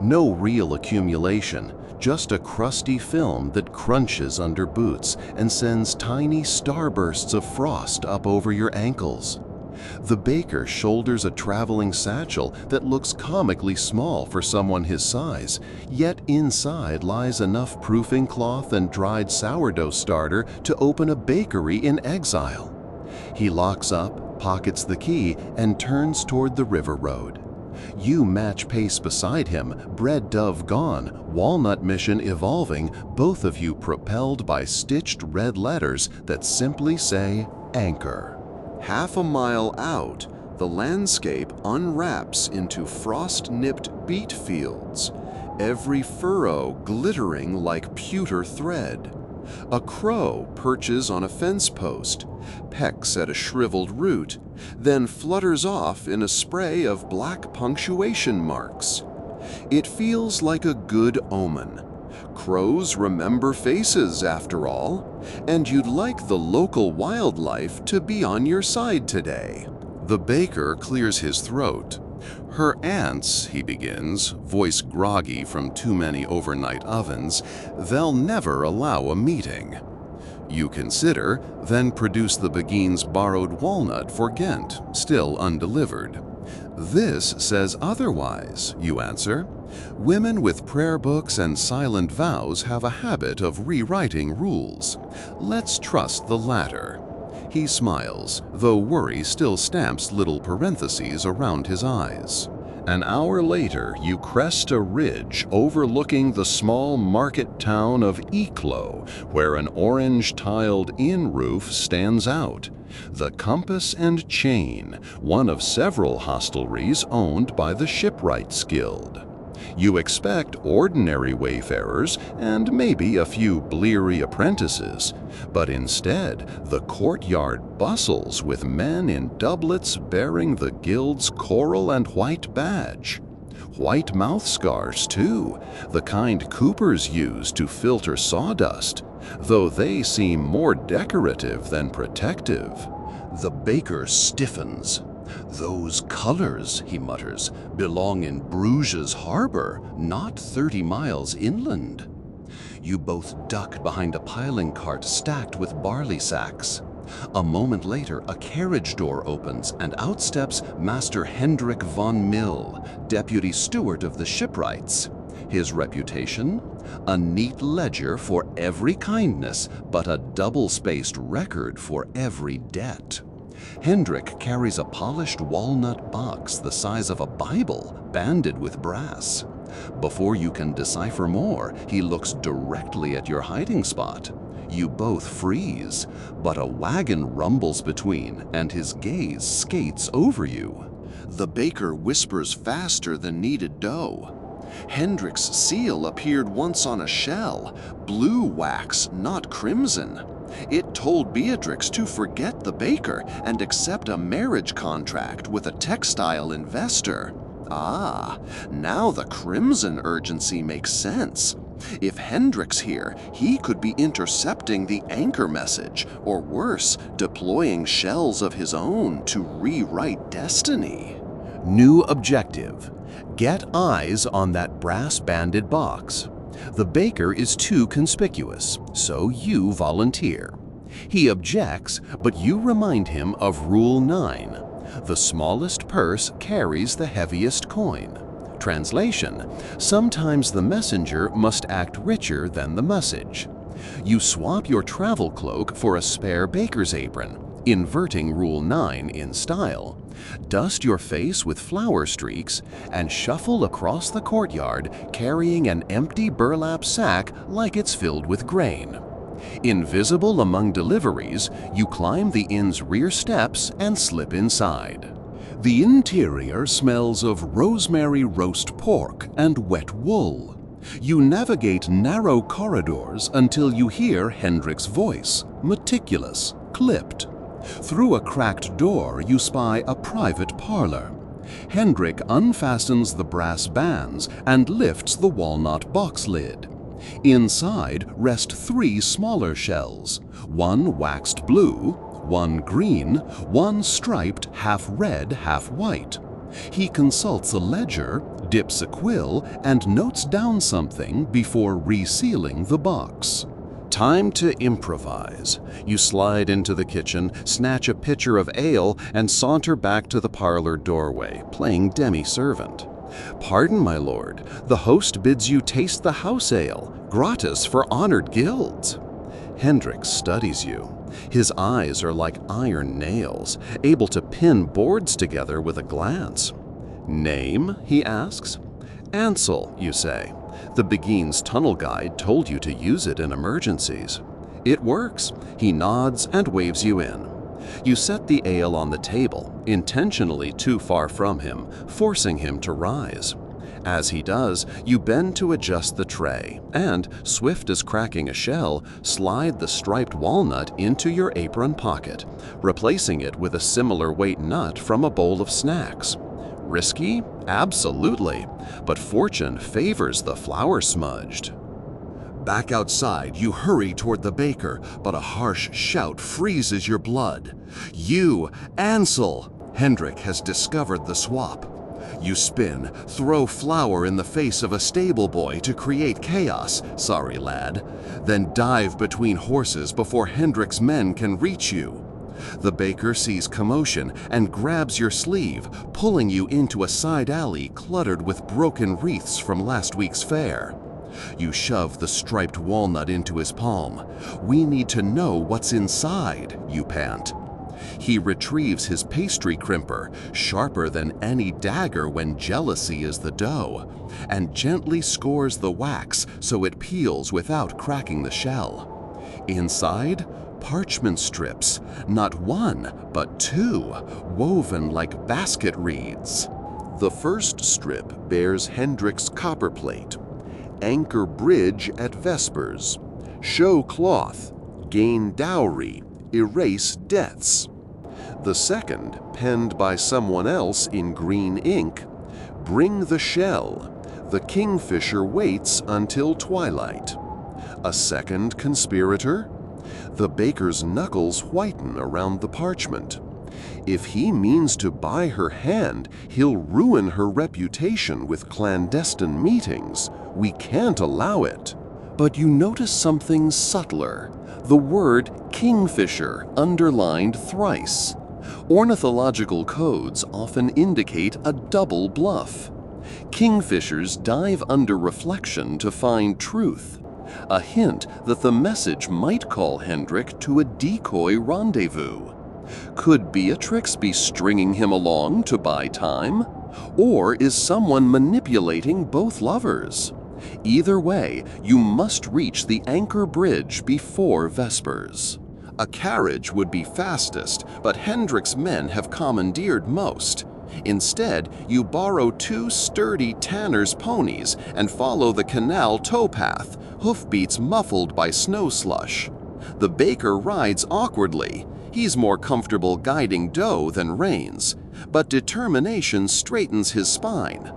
No real accumulation, just a crusty film that crunches under boots and sends tiny starbursts of frost up over your ankles. The baker shoulders a traveling satchel that looks comically small for someone his size, yet inside lies enough proofing cloth and dried sourdough starter to open a bakery in exile. He locks up, pockets the key, and turns toward the river road. You match pace beside him, bread dove gone, walnut mission evolving, both of you propelled by stitched red letters that simply say anchor. Half a mile out, the landscape unwraps into frost-nipped beet fields, every furrow glittering like pewter thread. A crow perches on a fence post, pecks at a shriveled root, then flutters off in a spray of black punctuation marks. It feels like a good omen. Crows remember faces, after all, and you'd like the local wildlife to be on your side today. The baker clears his throat. Her aunts, he begins, voice groggy from too many overnight ovens, they'll never allow a meeting. You consider, then produce the Beguine's borrowed walnut for Ghent, still undelivered. This says otherwise, you answer. Women with prayer books and silent vows have a habit of rewriting rules. Let's trust the latter. He smiles, though worry still stamps little parentheses around his eyes. An hour later, you crest a ridge overlooking the small market town of Eclo, where an orange-tiled inn roof stands out. The Compass and Chain, one of several hostelries owned by the Shipwrights Guild. You expect ordinary wayfarers and maybe a few bleary apprentices, but instead the courtyard bustles with men in doublets bearing the guild's coral and white badge. White mouth scars, too, the kind coopers use to filter sawdust, though they seem more decorative than protective. The baker stiffens. "Those colors," he mutters, "belong in Bruges harbor, not 30 miles inland." You both duck behind a piling cart stacked with barley sacks. A moment later, a carriage door opens and out steps Master Hendrik von Mill, deputy steward of the Shipwrights. His reputation? A neat ledger for every kindness, but a double-spaced record for every debt. Hendrik carries a polished walnut box the size of a Bible, banded with brass. Before you can decipher more, he looks directly at your hiding spot. You both freeze, but a wagon rumbles between, and his gaze skates over you. The baker whispers faster than kneaded dough. Hendrik's seal appeared once on a shell, blue wax, not crimson. It told Beatrix to forget the baker and accept a marriage contract with a textile investor. Ah, now the crimson urgency makes sense. If Hendrik's here, he could be intercepting the anchor message, or worse, deploying shells of his own to rewrite destiny. New objective: get eyes on that brass-banded box. The baker is too conspicuous, so you volunteer. He objects, but you remind him of Rule 9. The smallest purse carries the heaviest coin. Translation: sometimes the messenger must act richer than the message. You swap your travel cloak for a spare baker's apron, inverting Rule 9 in style. Dust your face with flour streaks and shuffle across the courtyard carrying an empty burlap sack like it's filled with grain. Invisible among deliveries, you climb the inn's rear steps and slip inside. The interior smells of rosemary roast pork and wet wool. You navigate narrow corridors until you hear Hendrik's voice, meticulous, clipped. Through a cracked door, you spy a private parlor. Hendrik unfastens the brass bands and lifts the walnut box lid. Inside rest 3 smaller shells, one waxed blue, one green, one striped half red, half white. He consults a ledger, dips a quill, and notes down something before resealing the box. Time to improvise. You slide into the kitchen, snatch a pitcher of ale, and saunter back to the parlor doorway, playing demi-servant. "Pardon, my lord, the host bids you taste the house ale, gratis for honored guilds." Hendrik studies you. His eyes are like iron nails, able to pin boards together with a glance. "Name?" he asks. "Ansel," you say. The Beguine's tunnel guide told you to use it in emergencies. It works. He nods and waves you in. You set the ale on the table, intentionally too far from him, forcing him to rise. As he does, you bend to adjust the tray and, swift as cracking a shell, slide the striped walnut into your apron pocket, replacing it with a similar weight nut from a bowl of snacks. Risky? Absolutely, but fortune favors the flour-smudged. Back outside, you hurry toward the baker, but a harsh shout freezes your blood. "You, Ansel!" Hendrik has discovered the swap. You spin, throw flour in the face of a stable boy to create chaos, sorry lad, then dive between horses before Hendrik's men can reach you. The baker sees commotion and grabs your sleeve, pulling you into a side alley cluttered with broken wreaths from last week's fair. You shove the striped walnut into his palm. "We need to know what's inside," you pant. He retrieves his pastry crimper, sharper than any dagger when jealousy is the dough, and gently scores the wax so it peels without cracking the shell. Inside, parchment strips, not 1, but 2, woven like basket reeds. The first strip bears Hendrik's copperplate. "Anchor bridge at vespers. Show cloth. Gain dowry. Erase debts." The second, penned by someone else in green ink, "Bring the shell. The kingfisher waits until twilight." A second conspirator? The baker's knuckles whiten around the parchment. If he means to buy her hand, he'll ruin her reputation with clandestine meetings. We can't allow it. But you notice something subtler. The word kingfisher underlined thrice. Ornithological codes often indicate a double bluff. Kingfishers dive under reflection to find truth. A hint that the message might call Hendrik to a decoy rendezvous. Could Beatrix be stringing him along to buy time? Or is someone manipulating both lovers? Either way, you must reach the Anchor Bridge before Vespers. A carriage would be fastest, but Hendrik's men have commandeered most. Instead, you borrow 2 sturdy tanner's ponies and follow the canal towpath, hoofbeats muffled by snow slush. The baker rides awkwardly. He's more comfortable guiding dough than reins, but determination straightens his spine.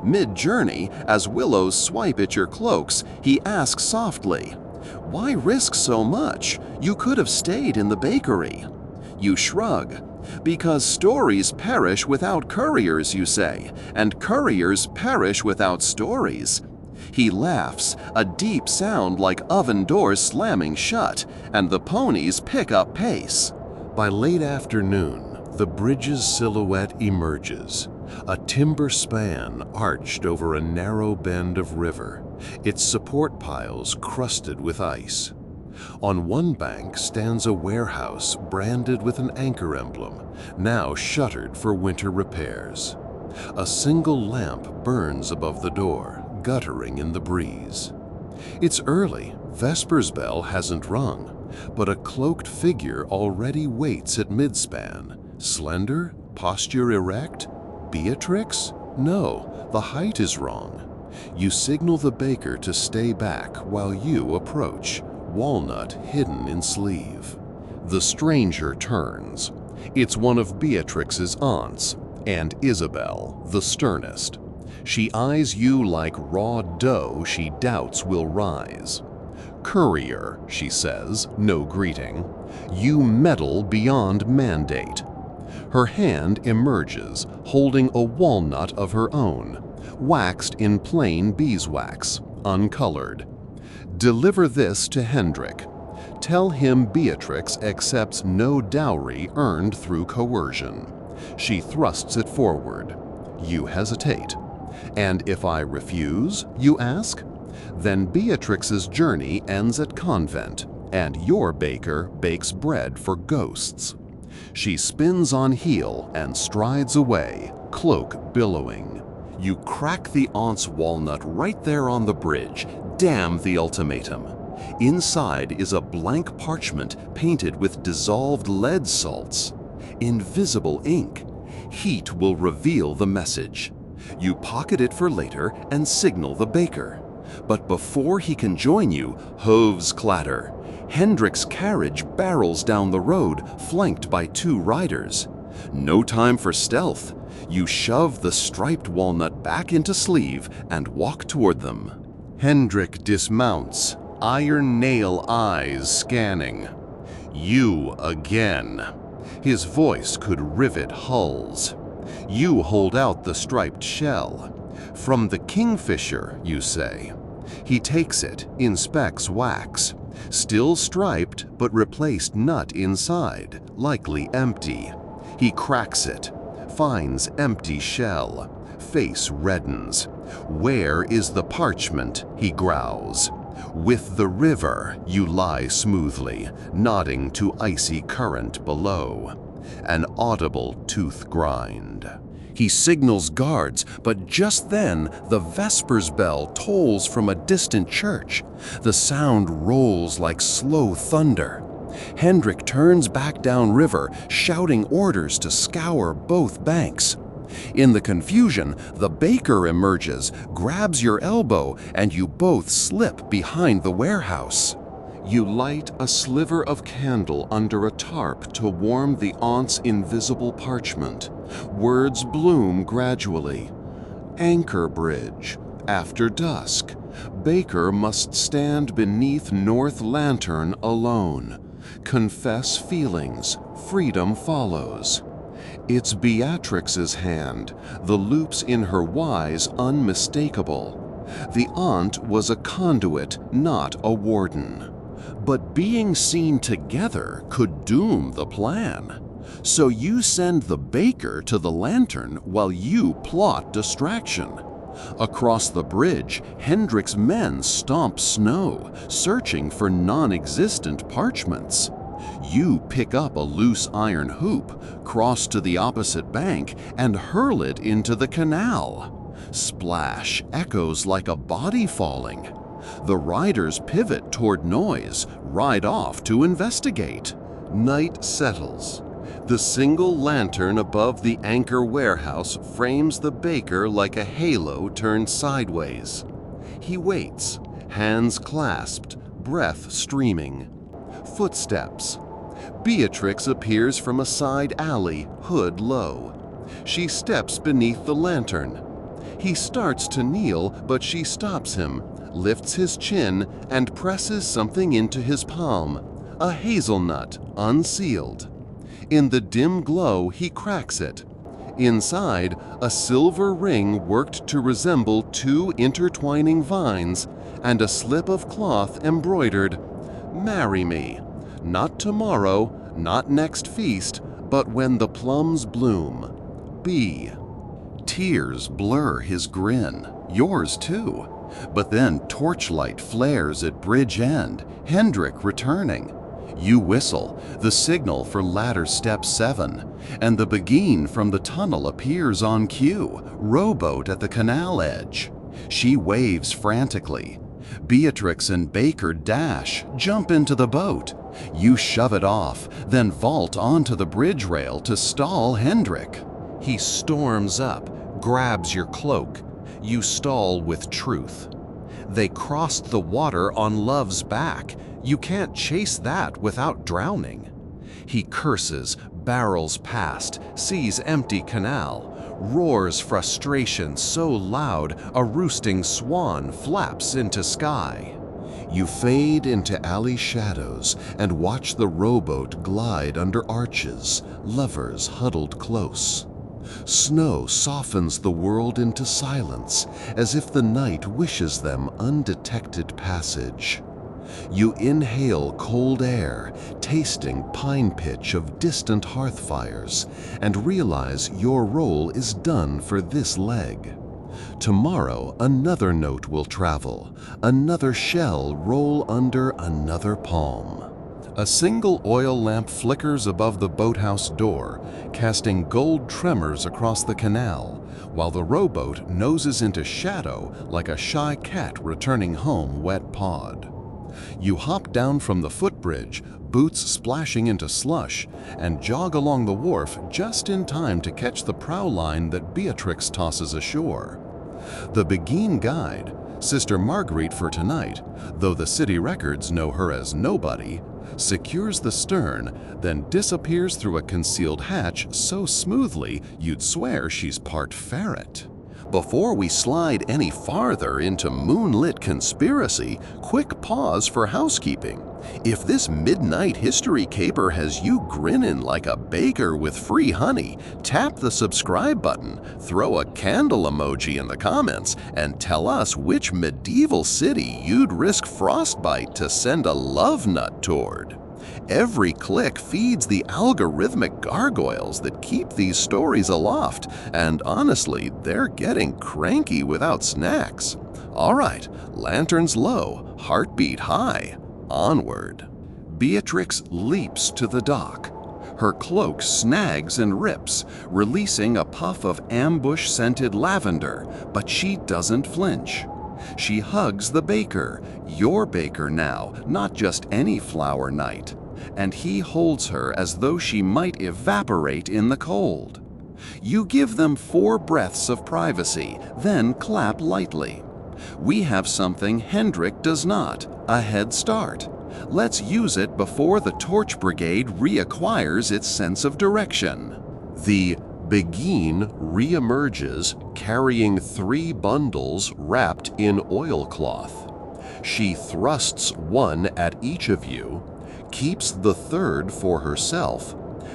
Mid-journey, as willows swipe at your cloaks, he asks softly, "Why risk so much? You could have stayed in the bakery." You shrug. "Because stories perish without couriers," you say, "and couriers perish without stories." He laughs, a deep sound like oven doors slamming shut, and the ponies pick up pace. By late afternoon, The bridge's silhouette emerges, a timber span arched over a narrow bend of river, its support piles crusted with ice. On one bank stands a warehouse branded with an anchor emblem, now shuttered for winter repairs. A single lamp burns above the door, guttering in the breeze. It's early, Vesper's bell hasn't rung, but a cloaked figure already waits at midspan. Slender, posture erect? Beatrix? No, the height is wrong. You signal the baker to stay back while you approach, walnut hidden in sleeve. The stranger turns. It's one of Beatrix's aunts, and Isabel, the sternest. She eyes you like raw dough she doubts will rise. "Courier," she says, no greeting, "you meddle beyond mandate." Her hand emerges, holding a walnut of her own, waxed in plain beeswax, uncolored. "Deliver this to Hendrik. Tell him Beatrix accepts no dowry earned through coercion." She thrusts it forward. You hesitate. "And if I refuse?" you ask. "Then Beatrix's journey ends at convent, and your baker bakes bread for ghosts." She spins on heel and strides away, cloak billowing. You crack the aunt's walnut right there on the bridge. Damn the ultimatum. Inside is a blank parchment painted with dissolved lead salts. Invisible ink. Heat will reveal the message. You pocket it for later and signal the baker. But before he can join you, hooves clatter. Hendrik's carriage barrels down the road, flanked by 2 riders. No time for stealth. You shove the striped walnut back into sleeve and walk toward them. Hendrik dismounts, iron nail eyes scanning. "You again." His voice could rivet hulls. You hold out the striped shell. "From the Kingfisher," you say. He takes it, inspects wax. Still striped, but replaced nut inside, likely empty. He cracks it, finds empty shell. Face reddens. "Where is the parchment?" he growls. "With the river," you lie smoothly, nodding to icy current below. An audible tooth grind. He signals guards, but just then the Vespers bell tolls from a distant church. The sound rolls like slow thunder. Hendrik turns back downriver, shouting orders to scour both banks. In the confusion, the baker emerges, grabs your elbow, and you both slip behind the warehouse. You light a sliver of candle under a tarp to warm the aunt's invisible parchment. Words bloom gradually. "Anchor bridge. After dusk. Baker must stand beneath north lantern alone. Confess feelings. Freedom follows." It's Beatrix's hand, the loops in her wise unmistakable. The aunt was a conduit, not a warden. But being seen together could doom the plan. So you send the baker to the lantern while you plot distraction. Across the bridge, Hendrik's men stomp snow, searching for non-existent parchments. You pick up a loose iron hoop, cross to the opposite bank, and hurl it into the canal. Splash echoes like a body falling. The riders pivot toward noise, ride off to investigate. Night settles. The single lantern above the anchor warehouse frames the baker like a halo turned sideways. He waits, hands clasped, breath streaming. Footsteps. Beatrix appears from a side alley, hood low. She steps beneath the lantern. He starts to kneel, but she stops him, lifts his chin, and presses something into his palm. A hazelnut, unsealed. In the dim glow, he cracks it. Inside, a silver ring worked to resemble 2 intertwining vines, and a slip of cloth embroidered, "Marry me. Not tomorrow, not next feast, But when the plums bloom, B. Tears blur his grin, yours too. But then torchlight flares at bridge end, Hendrik returning. You whistle, the signal for ladder step 7, and the Beguine from the tunnel appears on cue, rowboat at the canal edge. She waves frantically. Beatrix and Baker dash, jump into the boat. You shove it off, then vault onto the bridge rail to stall Hendrik. He storms up, grabs your cloak. You stall with truth. They crossed the water on love's back. You can't chase that without drowning. He curses, barrels past, sees empty canal, roars frustration so loud a roosting swan flaps into sky. You fade into alley shadows and watch the rowboat glide under arches, lovers huddled close. Snow softens the world into silence, as if the night wishes them undetected passage. You inhale cold air, tasting pine pitch of distant hearth fires, and realize your role is done for this leg. Tomorrow another note will travel, another shell roll under another palm. A single oil lamp flickers above the boathouse door, casting gold tremors across the canal, while the rowboat noses into shadow like a shy cat returning home wet-pawed. You hop down from the footbridge, boots splashing into slush, and jog along the wharf just in time to catch the prow line that Beatrix tosses ashore. The Beguine guide, Sister Marguerite for tonight, though the city records know her as nobody, secures the stern, then disappears through a concealed hatch so smoothly you'd swear she's part ferret. Before we slide any farther into moonlit conspiracy, quick pause for housekeeping. If this midnight history caper has you grinning like a baker with free honey, tap the subscribe button, throw a candle emoji in the comments, and tell us which medieval city you'd risk frostbite to send a love nut toward. Every click feeds the algorithmic gargoyles that keep these stories aloft, and honestly, they're getting cranky without snacks. All right, lanterns low, heartbeat high, onward. Beatrix leaps to the dock. Her cloak snags and rips, releasing a puff of ambush-scented lavender, but she doesn't flinch. She hugs the baker, your baker now, not just any flower knight, and he holds her as though she might evaporate in the cold. You give them 4 breaths of privacy, then clap lightly. We have something Hendrik does not, a head start. Let's use it before the torch brigade reacquires its sense of direction. The Beguine reemerges carrying 3 bundles wrapped in oilcloth. She thrusts one at each of you, keeps the 3rd for herself,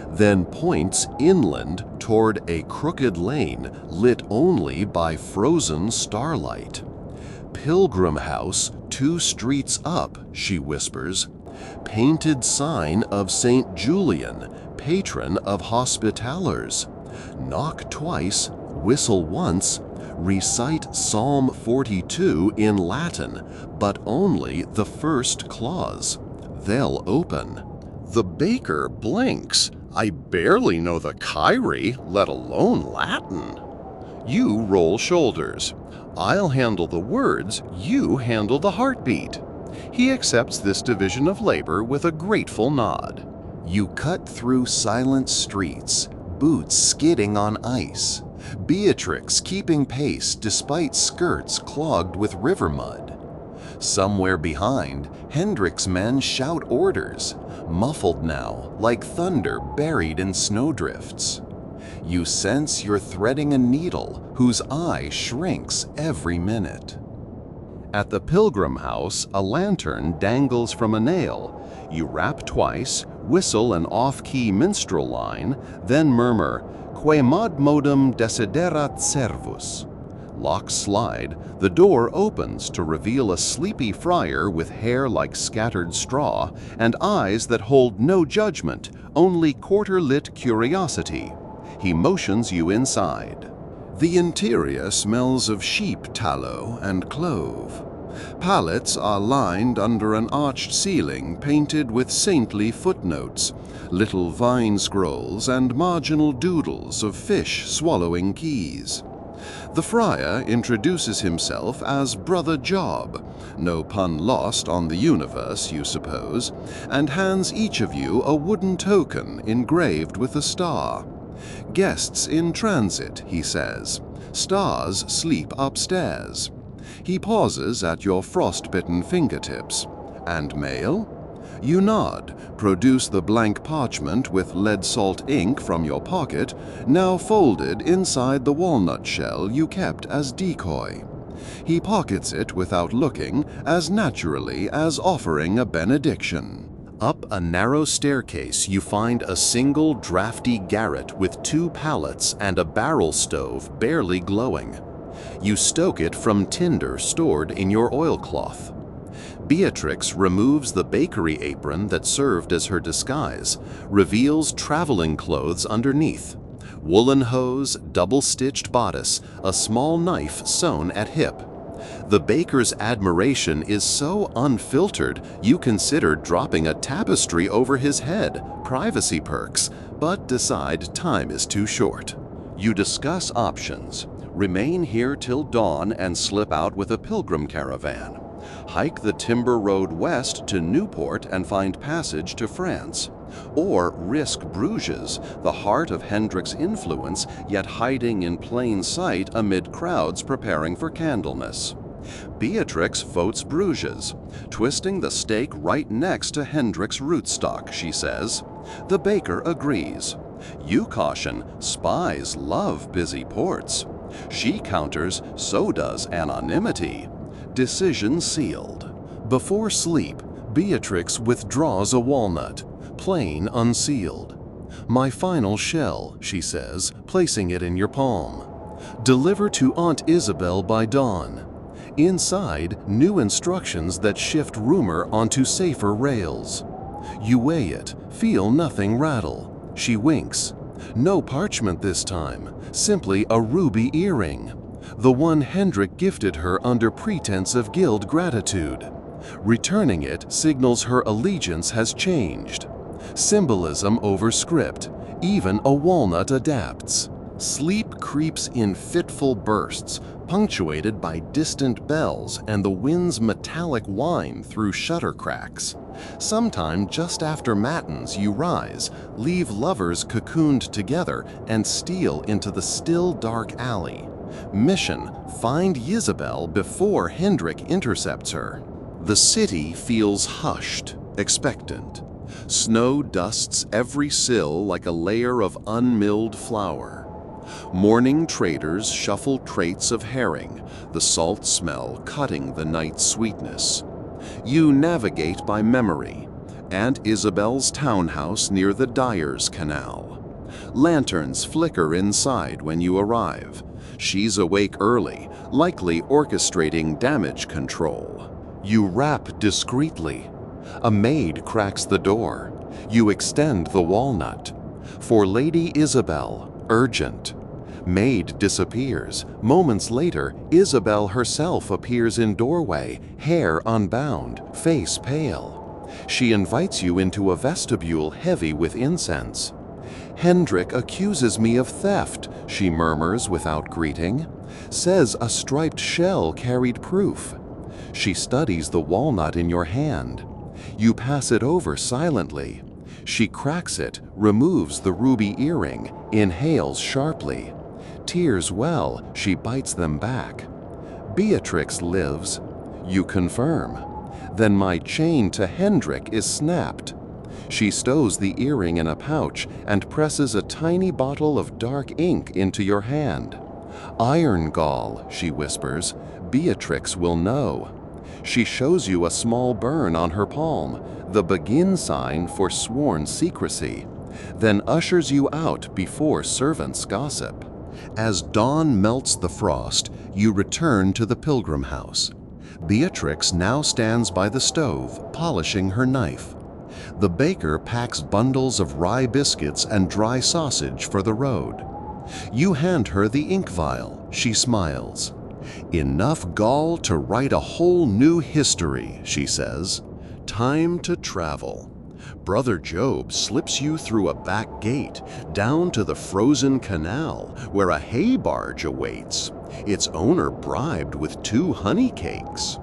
then points inland toward a crooked lane lit only by frozen starlight. Pilgrim House 2 streets up, she whispers. Painted sign of St. Julian, patron of hospitalers. Knock twice, whistle once, recite Psalm 42 in Latin, but only the first clause. They'll open. The baker blinks. I barely know the Kyrie, let alone Latin. You roll shoulders. I'll handle the words, you handle the heartbeat. He accepts this division of labor with a grateful nod. You cut through silent streets, boots skidding on ice. Beatrix keeping pace despite skirts clogged with river mud. Somewhere behind, Hendrik's men shout orders, muffled now like thunder buried in snowdrifts. You sense you're threading a needle whose eye shrinks every minute. At the Pilgrim House, a lantern dangles from a nail. You rap twice, whistle an off-key minstrel line, then murmur, "Quae mod modum desiderat servus." Lock slide, the door opens to reveal a sleepy friar with hair like scattered straw and eyes that hold no judgment, only quarter-lit curiosity. He motions you inside. The interior smells of sheep tallow and clove. Pallets are lined under an arched ceiling painted with saintly footnotes, little vine scrolls and marginal doodles of fish swallowing keys. The friar introduces himself as Brother Job, no pun lost on the universe, you suppose, and hands each of you a wooden token engraved with a star. Guests in transit, he says. Stars sleep upstairs. He pauses at your frostbitten fingertips. And mail? You nod, produce the blank parchment with lead salt ink from your pocket, now folded inside the walnut shell you kept as decoy. He pockets it without looking, as naturally as offering a benediction. Up a narrow staircase you find a single drafty garret with 2 pallets and a barrel stove barely glowing. You stoke it from tinder stored in your oilcloth. Beatrix removes the bakery apron that served as her disguise, reveals traveling clothes underneath. Woolen hose, double-stitched bodice, a small knife sewn at hip. The baker's admiration is so unfiltered you consider dropping a tapestry over his head, privacy perks, but decide time is too short. You discuss options. Remain here till dawn and slip out with a pilgrim caravan. Hike the timber road west to Newport and find passage to France. Or risk Bruges, the heart of Hendrik's influence, yet hiding in plain sight amid crowds preparing for Candlemas. Beatrix votes Bruges, twisting the stake right next to Hendrik's rootstock, she says. The baker agrees. You caution, spies love busy ports. She counters, so does anonymity. Decision sealed. Before sleep, Beatrix withdraws a walnut, plain unsealed. My final shell, she says, placing it in your palm. Deliver to Aunt Isabel by dawn. Inside, new instructions that shift rumor onto safer rails. You weigh it, feel nothing rattle. She winks. No parchment this time, simply a ruby earring. The one Hendrik gifted her under pretense of guild gratitude. Returning it signals her allegiance has changed. Symbolism over script, even a walnut adapts. Sleep creeps in fitful bursts, punctuated by distant bells and the wind's metallic whine through shutter cracks. Sometime just after matins you rise, leave lovers cocooned together, and steal into the still dark alley. Mission: find Isabel before Hendrik intercepts her. The city feels hushed, expectant. Snow dusts every sill like a layer of unmilled flour. Morning traders shuffle crates of herring, the salt smell cutting the night's sweetness. You navigate by memory. Aunt Isabel's townhouse near the Dyer's Canal. Lanterns flicker inside when you arrive. She's awake early, likely orchestrating damage control. You rap discreetly. A maid cracks the door. You extend the walnut. For Lady Isabel, urgent. Maid disappears. Moments later, Isabel herself appears in doorway, hair unbound, face pale. She invites you into a vestibule heavy with incense. Hendrik accuses me of theft, she murmurs without greeting. Says a striped shell carried proof. She studies the walnut in your hand. You pass it over silently. She cracks it, removes the ruby earring, inhales sharply. Tears well, she bites them back. Beatrix lives. You confirm. Then my chain to Hendrik is snapped. She stows the earring in a pouch and presses a tiny bottle of dark ink into your hand. Iron gall, she whispers. Beatrix will know. She shows you a small burn on her palm, the begin sign for sworn secrecy, then ushers you out before servants gossip. As dawn melts the frost, you return to the pilgrim house. Beatrix now stands by the stove, polishing her knife. The baker packs bundles of rye biscuits and dry sausage for the road. You hand her the ink vial. She smiles. "Enough gall to write a whole new history," she says. Time to travel. Brother Job slips you through a back gate, down to the frozen canal, where a hay barge awaits, its owner bribed with 2 honey cakes.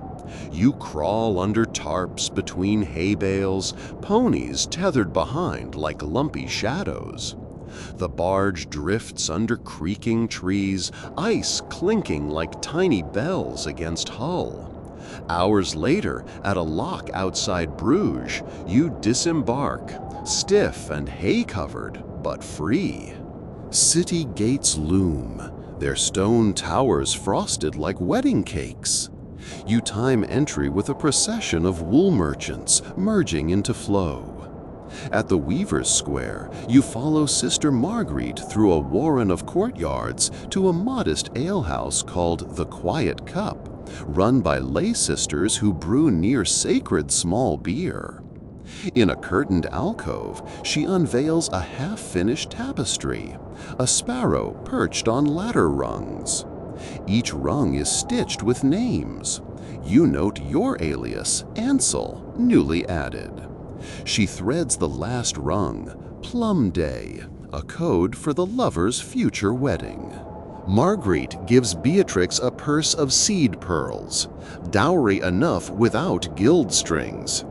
You crawl under tarps between hay bales, ponies tethered behind like lumpy shadows. The barge drifts under creaking trees, ice clinking like tiny bells against hull. Hours later, at a lock outside Bruges, you disembark, stiff and hay-covered, but free. City gates loom, their stone towers frosted like wedding cakes. You time entry with a procession of wool merchants merging into flow. At the Weavers' Square, you follow Sister Marguerite through a warren of courtyards to a modest alehouse called the Quiet Cup, run by lay sisters who brew near sacred small beer. In a curtained alcove, she unveils a half-finished tapestry, a sparrow perched on ladder rungs. Each rung is stitched with names. You note your alias, Ansel, newly added. She threads the last rung, Plum Day, a code for the lover's future wedding. Marguerite gives Beatrix a purse of seed pearls, dowry enough without guild strings.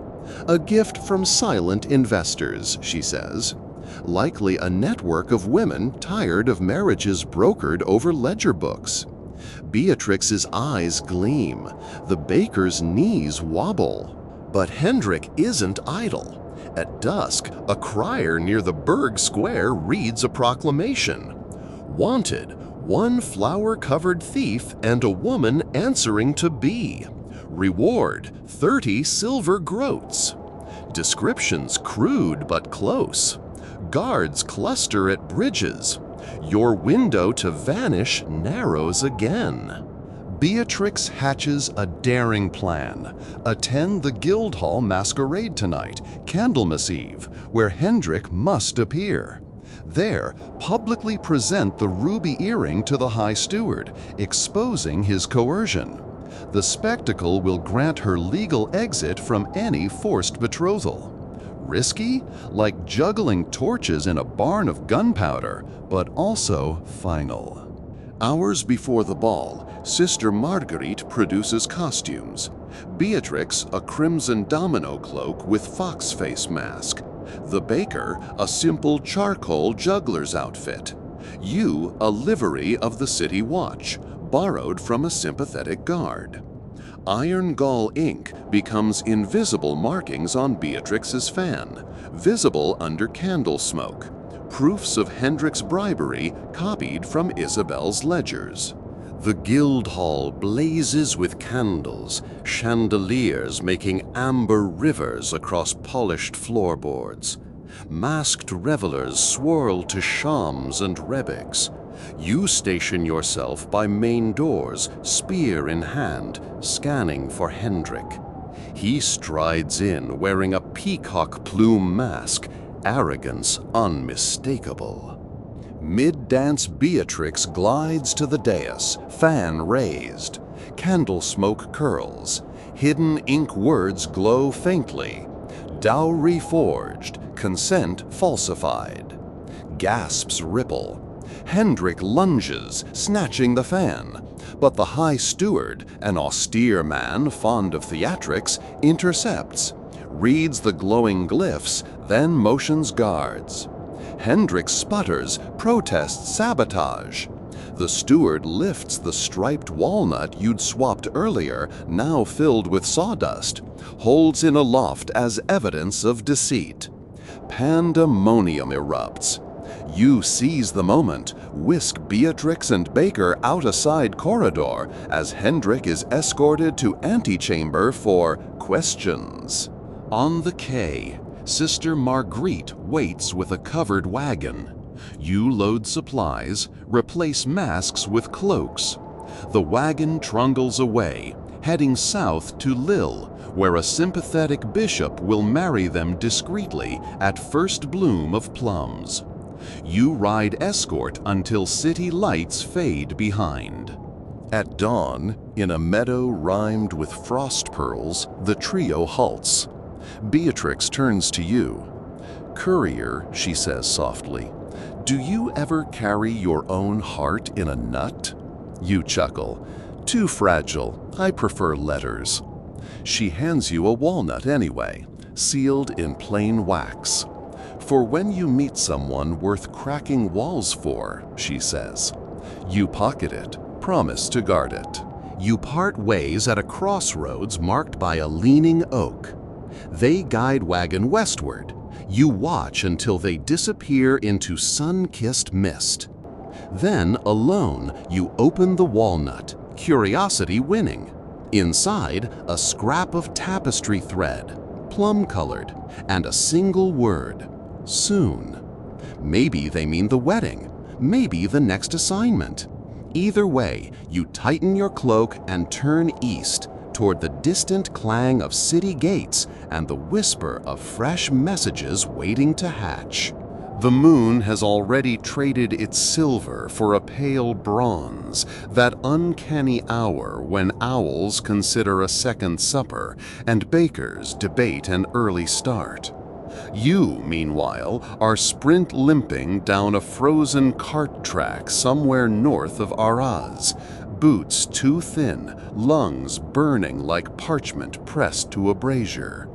A gift from silent investors, she says. Likely a network of women tired of marriages brokered over ledger books. Beatrix's eyes gleam, the baker's knees wobble. But Hendrik isn't idle. At dusk, a crier near the Burg Square reads a proclamation. Wanted, 1 flower-covered thief and a woman answering to be. Reward, 30 silver groats. Descriptions crude but close. Guards cluster at bridges. Your window to vanish narrows again. Beatrix hatches a daring plan. Attend the Guildhall masquerade tonight, Candlemas Eve, where Hendrik must appear. There, publicly present the ruby earring to the High Steward, exposing his coercion. The spectacle will grant her legal exit from any forced betrothal. Risky? Like juggling torches in a barn of gunpowder, but also final. Hours before the ball, Sister Marguerite produces costumes. Beatrix, a crimson domino cloak with fox face mask. The baker, a simple charcoal juggler's outfit. You, a livery of the city watch, borrowed from a sympathetic guard. Iron gall ink becomes invisible markings on Beatrix's fan, visible under candle smoke. Proofs of Hendrik's bribery copied from Isabel's ledgers. The Guildhall blazes with candles, chandeliers making amber rivers across polished floorboards. Masked revelers swirl to shams and rebecks. You station yourself by main doors, spear in hand, scanning for Hendrik. He strides in wearing a peacock plume mask, arrogance unmistakable. Mid-dance Beatrix glides to the dais, fan raised. Candle smoke curls. Hidden ink words glow faintly. Dowry forged, consent falsified. Gasps ripple. Hendrik lunges, snatching the fan. But the High Steward, an austere man fond of theatrics, intercepts. Reads the glowing glyphs, then motions guards. Hendrik sputters, protests sabotage. The steward lifts the striped walnut you'd swapped earlier, now filled with sawdust, holds it aloft as evidence of deceit. Pandemonium erupts. You seize the moment, whisk Beatrix and Baker out a side corridor as Hendrik is escorted to antechamber for questions. On the quay, Sister Marguerite waits with a covered wagon. You load supplies, replace masks with cloaks. The wagon trundles away, heading south to Lille, where a sympathetic bishop will marry them discreetly at first bloom of plums. You ride escort until city lights fade behind. At dawn, in a meadow rimed with frost pearls, the trio halts. Beatrix turns to you. "Courier," she says softly, "do you ever carry your own heart in a nut?" You chuckle. "Too fragile. I prefer letters." She hands you a walnut anyway, sealed in plain wax. "For when you meet someone worth cracking walls for," she says. You pocket it, promise to guard it. You part ways at a crossroads marked by a leaning oak. They guide wagon westward. You watch until they disappear into sun-kissed mist. Then, alone, you open the walnut, curiosity winning. Inside, a scrap of tapestry thread, plum-colored, and a single word: soon. Maybe they mean the wedding, maybe the next assignment. Either way, you tighten your cloak and turn east toward the distant clang of city gates and the whisper of fresh messages waiting to hatch. The moon has already traded its silver for a pale bronze, that uncanny hour when owls consider a second supper and bakers debate an early start. You, meanwhile, are sprint limping down a frozen cart track somewhere north of Arras, boots too thin, lungs burning like parchment pressed to a brazier.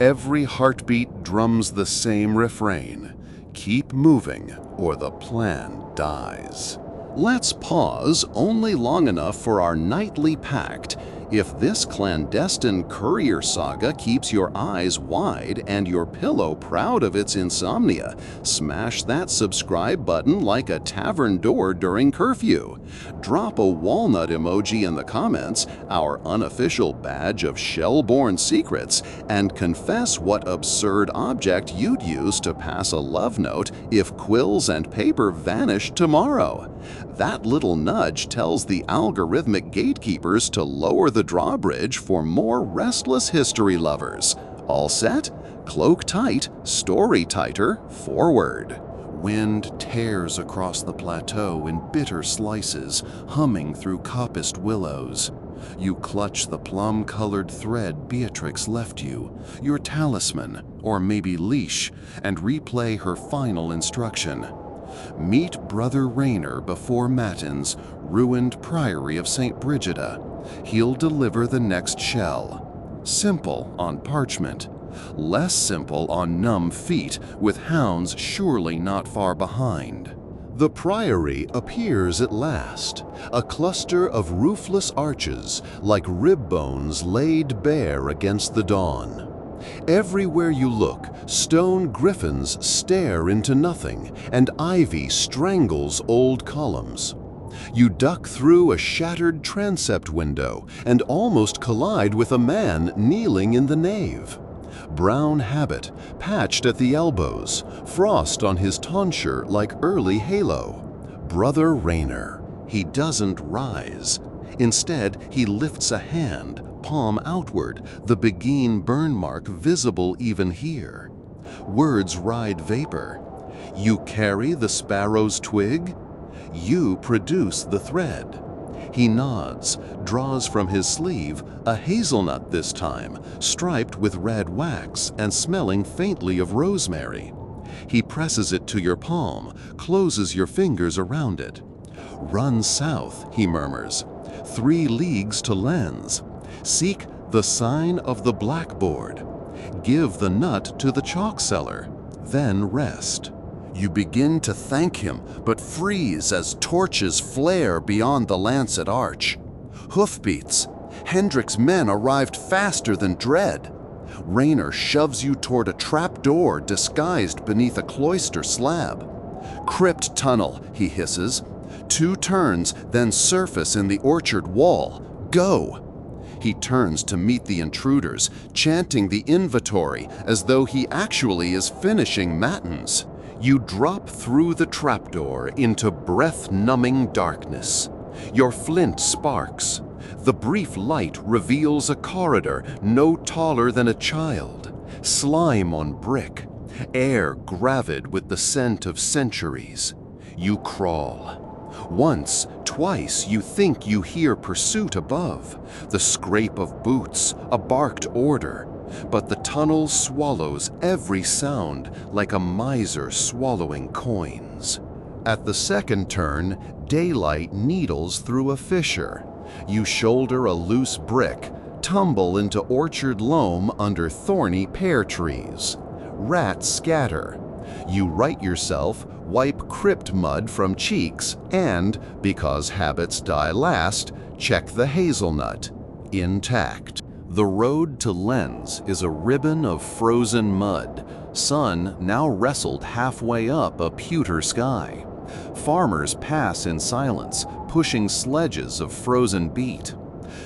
Every heartbeat drums the same refrain: keep moving or the plan dies. Let's pause only long enough for our nightly pact. If this clandestine courier saga keeps your eyes wide and your pillow proud of its insomnia, smash that subscribe button like a tavern door during curfew. Drop a walnut emoji in the comments, our unofficial badge of shell-born secrets, and confess what absurd object you'd use to pass a love note if quills and paper vanished tomorrow. That little nudge tells the algorithmic gatekeepers to lower the drawbridge for more restless history lovers. All set? Cloak tight, story tighter, forward. Wind tears across the plateau in bitter slices, humming through coppiced willows. You clutch the plum-colored thread Beatrix left you, your talisman, or maybe leash, and replay her final instruction. Meet Brother Rayner before Matins, ruined priory of St. Brigida. He'll deliver the next shell. Simple on parchment. Less simple on numb feet, with hounds surely not far behind. The priory appears at last, a cluster of roofless arches like rib bones laid bare against the dawn. Everywhere you look, stone griffins stare into nothing, and ivy strangles old columns. You duck through a shattered transept window and almost collide with a man kneeling in the nave. Brown habit, patched at the elbows, frost on his tonsure like early halo. Brother Rayner. He doesn't rise. Instead, he lifts a hand, palm outward, the Beguine burn mark visible even here. Words ride vapor. You carry the sparrow's twig? You produce the thread. He nods, draws from his sleeve a hazelnut this time, striped with red wax and smelling faintly of rosemary. He presses it to your palm, closes your fingers around it. Run south, he murmurs. 3 leagues to Lens. Seek the sign of the blackboard. Give the nut to the chalk seller. Then rest. You begin to thank him, but freeze as torches flare beyond the lancet arch. Hoofbeats. Hendrick's men arrived faster than dread. Rayner shoves you toward a trap door disguised beneath a cloister slab. Crypt tunnel, he hisses. 2 turns, then surface in the orchard wall. Go! He turns to meet the intruders, chanting the invitory as though he actually is finishing matins. You drop through the trapdoor into breath-numbing darkness. Your flint sparks. The brief light reveals a corridor no taller than a child, slime on brick, air gravid with the scent of centuries. You crawl. Once, twice, you think you hear pursuit above, the scrape of boots, a barked order, but the tunnel swallows every sound like a miser swallowing coins. At the second turn, daylight needles through a fissure. You shoulder a loose brick, tumble into orchard loam under thorny pear trees. Rats scatter. You right yourself, wipe crypt mud from cheeks, and, because habits die last, check the hazelnut, intact. The road to Lens is a ribbon of frozen mud, sun now wrestled halfway up a pewter sky. Farmers pass in silence, pushing sledges of frozen beet.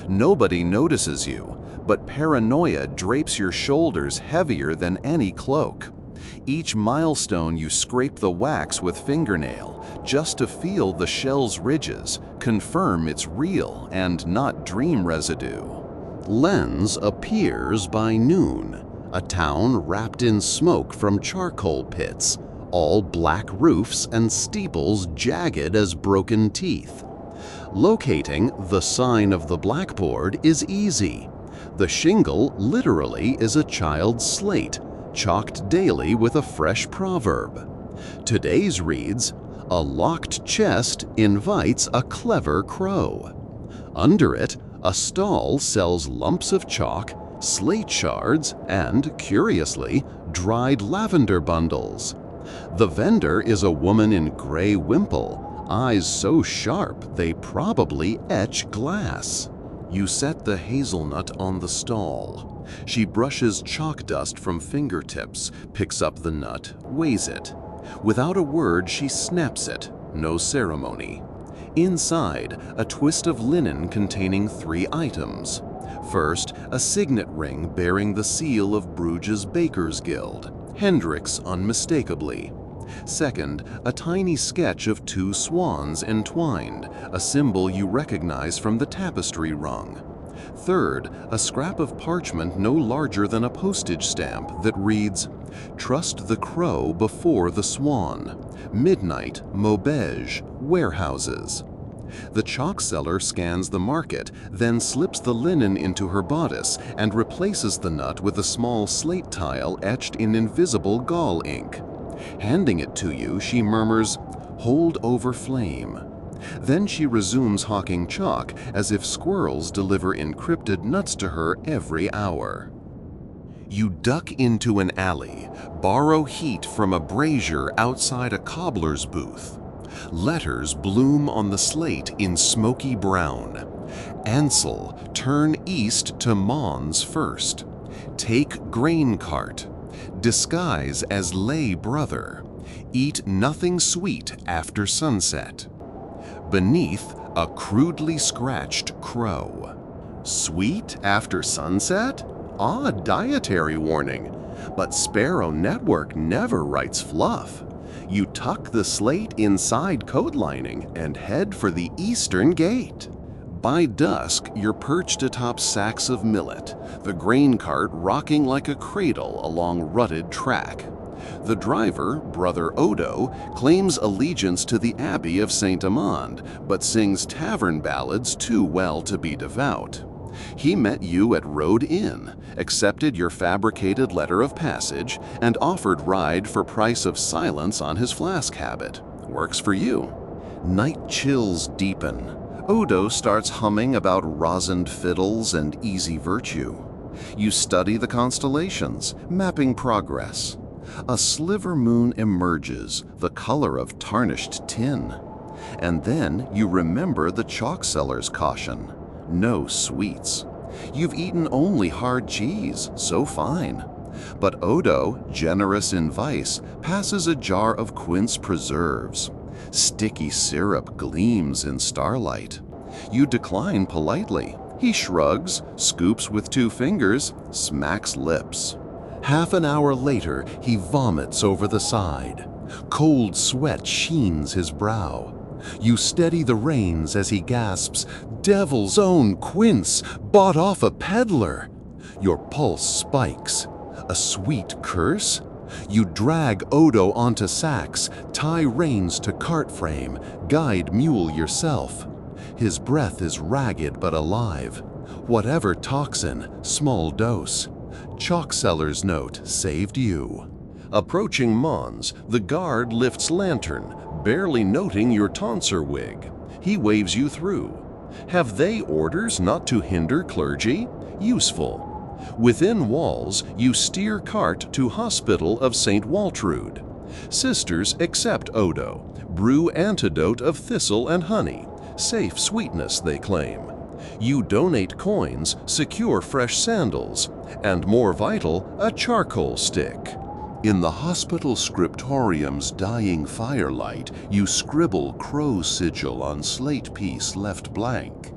Nobody notices you, but paranoia drapes your shoulders heavier than any cloak. Each milestone you scrape the wax with fingernail, just to feel the shell's ridges, confirm it's real and not dream residue. Lens appears by noon, a town wrapped in smoke from charcoal pits, all black roofs and steeples jagged as broken teeth. Locating the sign of the blackboard is easy. The shingle literally is a child's slate, chalked daily with a fresh proverb. Today's reads, "A locked chest invites a clever crow." Under it, a stall sells lumps of chalk, slate shards, and, curiously, dried lavender bundles. The vendor is a woman in gray wimple, eyes so sharp they probably etch glass. You set the hazelnut on the stall. She brushes chalk dust from fingertips, picks up the nut, weighs it. Without a word, she snaps it, no ceremony. Inside, a twist of linen containing 3 items. First, a signet ring bearing the seal of Bruges Bakers Guild, Hendrix unmistakably. Second, a tiny sketch of 2 swans entwined, a symbol you recognize from the tapestry rung. Third, a scrap of parchment no larger than a postage stamp that reads, "Trust the crow before the swan. Midnight, Maubeuge, warehouses." The chalk seller scans the market, then slips the linen into her bodice and replaces the nut with a small slate tile etched in invisible gall ink. Handing it to you, she murmurs, "Hold over flame." Then she resumes hawking chalk as if squirrels deliver encrypted nuts to her every hour. You duck into an alley, borrow heat from a brazier outside a cobbler's booth. Letters bloom on the slate in smoky brown. Ansel, turn east to Mons first. Take grain cart. Disguise as lay brother. Eat nothing sweet after sunset. Beneath, a crudely scratched crow. Sweet after sunset? Odd dietary warning. But Sparrow Network never writes fluff. You tuck the slate inside coat lining and head for the eastern gate. By dusk, you're perched atop sacks of millet, the grain cart rocking like a cradle along rutted track. The driver, Brother Odo, claims allegiance to the Abbey of Saint Amand, but sings tavern ballads too well to be devout. He met you at Road Inn, accepted your fabricated letter of passage, and offered ride for price of silence on his flask habit. Works for you. Night chills deepen. Odo starts humming about rosined fiddles and easy virtue. You study the constellations, mapping progress. A sliver moon emerges, the color of tarnished tin. And then you remember the chalk seller's caution. No sweets. You've eaten only hard cheese, so fine. But Odo, generous in vice, passes a jar of quince preserves. Sticky syrup gleams in starlight. You decline politely. He shrugs, scoops with 2 fingers, smacks lips. Half an hour later, he vomits over the side. Cold sweat sheens his brow. You steady the reins as he gasps, "Devil's own quince, bought off a peddler!" Your pulse spikes. A sweet curse? You drag Odo onto sacks, tie reins to cart frame, guide mule yourself. His breath is ragged but alive. Whatever toxin, small dose. Chalk seller's note saved you. Approaching Mons, the guard lifts lantern, barely noting your tonsure wig. He waves you through. Have they orders not to hinder clergy? Useful. Within walls, you steer cart to Hospital of St. Waltrude. Sisters accept Odo, brew antidote of thistle and honey. Safe sweetness, they claim. You donate coins, secure fresh sandals, and more vital, a charcoal stick. In the hospital scriptorium's dying firelight, you scribble crow's sigil on slate piece left blank.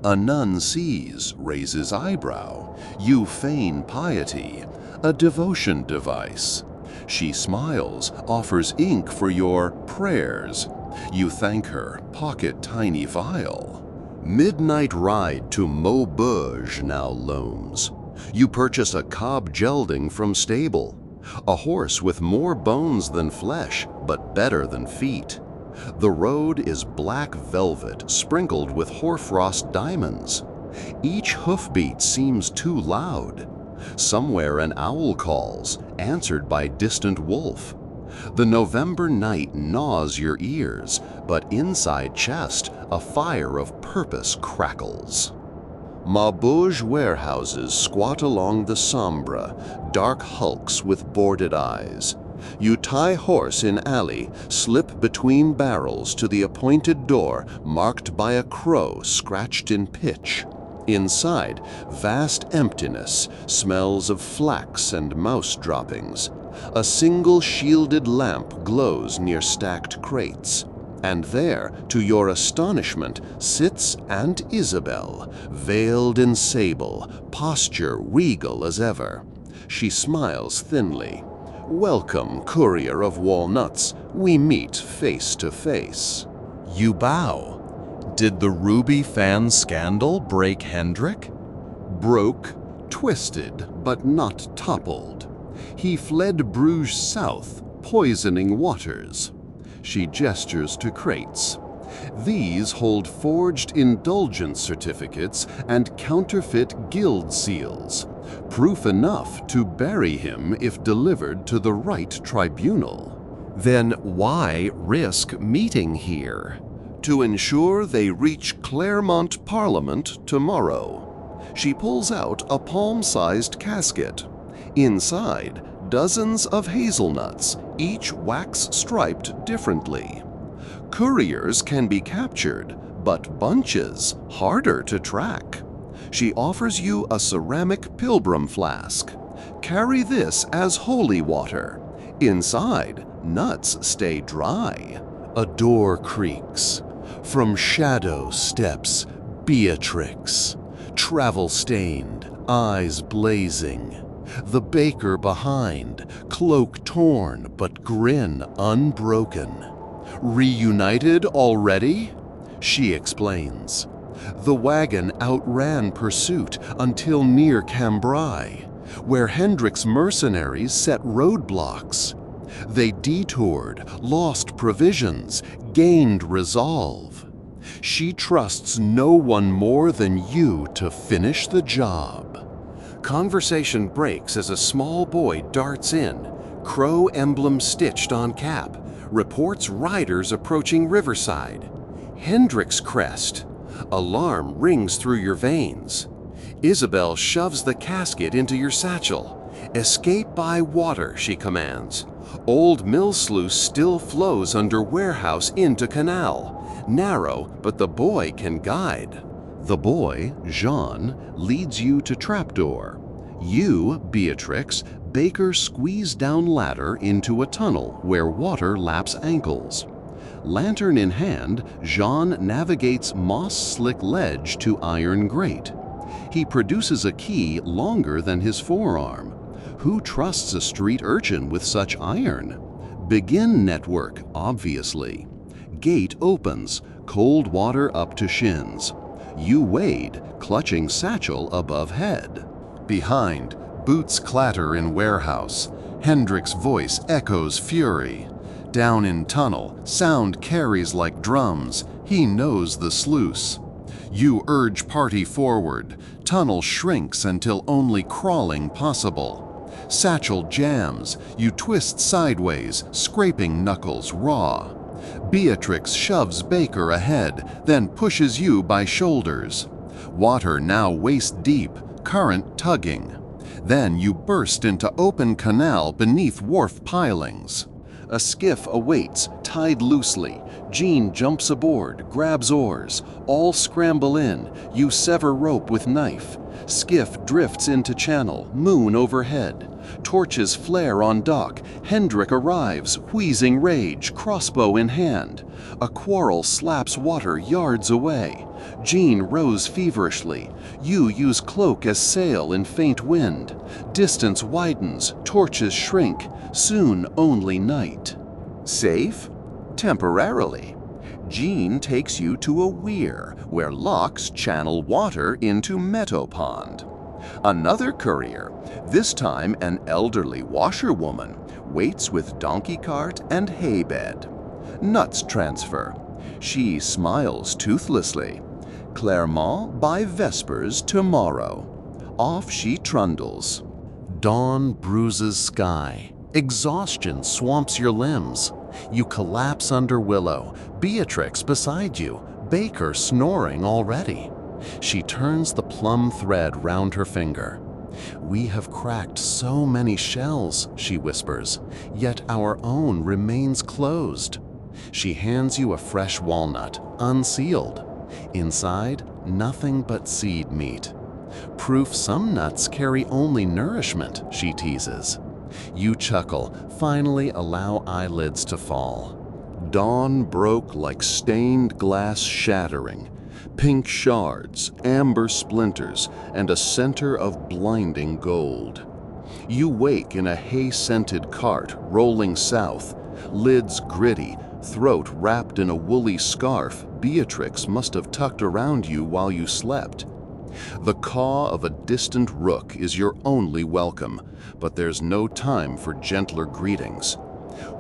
A nun sees, raises eyebrow. You feign piety, a devotion device. She smiles, offers ink for your prayers. You thank her, pocket tiny vial. Midnight ride to Maubeuge now looms. You purchase a cob gelding from stable. A horse with more bones than flesh, but better than feet. The road is black velvet sprinkled with hoarfrost diamonds. Each hoofbeat seems too loud. Somewhere an owl calls, answered by distant wolf. The November night gnaws your ears, but inside chest a fire of purpose crackles. Maubeuge warehouses squat along the Sambre, dark hulks with boarded eyes. You tie horse in alley, slip between barrels to the appointed door marked by a crow scratched in pitch. Inside, vast emptiness, smells of flax and mouse droppings. A single shielded lamp glows near stacked crates. And there, to your astonishment, sits Aunt Isabel, veiled in sable, posture regal as ever. She smiles thinly. "Welcome, courier of walnuts. We meet face to face." You bow. Did the ruby fan scandal break Hendrik? Broke, twisted, but not toppled. He fled Bruges south, poisoning waters. She gestures to crates. These hold forged indulgence certificates and counterfeit guild seals. Proof enough to bury him if delivered to the right tribunal. Then why risk meeting here? To ensure they reach Claremont Parliament tomorrow. She pulls out a palm-sized casket. Inside, dozens of hazelnuts, each wax-striped differently. Couriers can be captured, but bunches harder to track. She offers you a ceramic pilgrim flask. Carry this as holy water. Inside, nuts stay dry. A door creaks. From shadow steps Beatrix, travel-stained, eyes blazing. The baker behind, cloak torn but grin unbroken. Reunited already? She explains. The wagon outran pursuit until near Cambrai, where Hendrik's mercenaries set roadblocks. They detoured, lost provisions, gained resolve. She trusts no one more than you to finish the job. Conversation breaks as a small boy darts in, crow emblem stitched on cap, reports riders approaching Riverside. Hendrik's crest. Alarm rings through your veins. Isabel shoves the casket into your satchel. Escape by water, she commands. Old mill sluice still flows under warehouse into canal. Narrow, but the boy can guide. The boy, Jean, leads you to trapdoor. You, Beatrix, Baker squeeze down ladder into a tunnel where water laps ankles. Lantern in hand, Jean navigates moss-slick ledge to iron grate. He produces a key longer than his forearm. Who trusts a street urchin with such iron? Begin network, obviously. Gate opens, cold water up to shins. You wade, clutching satchel above head. Behind, boots clatter in warehouse. Hendrick's voice echoes fury. Down in tunnel, sound carries like drums. He knows the sluice. You urge party forward. Tunnel shrinks until only crawling possible. Satchel jams. You twist sideways, scraping knuckles raw. Beatrix shoves Baker ahead, then pushes you by shoulders. Water now waist deep, current tugging. Then you burst into open canal beneath wharf pilings. A skiff awaits, tied loosely. Jean jumps aboard, grabs oars. All scramble in. You sever rope with knife. Skiff drifts into channel, moon overhead. Torches flare on dock. Hendrick arrives, wheezing rage, crossbow in hand. A quarrel slaps water yards away. Jean rows feverishly. You use cloak as sail in faint wind. Distance widens, torches shrink. Soon only night. Safe? Temporarily. Jean takes you to a weir where locks channel water into Meadow Pond. Another courier, this time an elderly washerwoman, waits with donkey cart and hay bed. Nuts transfer. She smiles toothlessly. Clermont by vespers tomorrow. Off she trundles. Dawn bruises sky. Exhaustion swamps your limbs. You collapse under Willow, Beatrix beside you, Baker snoring already. She turns the plum thread round her finger. "We have cracked so many shells," she whispers, "yet our own remains closed." She hands you a fresh walnut, unsealed. Inside, nothing but seed meat. "Proof some nuts carry only nourishment," she teases. You chuckle, finally allow eyelids to fall. Dawn broke like stained glass shattering. Pink shards, amber splinters, and a center of blinding gold. You wake in a hay-scented cart rolling south, lids gritty, throat wrapped in a woolly scarf Beatrix must have tucked around you while you slept. The caw of a distant rook is your only welcome, but there's no time for gentler greetings.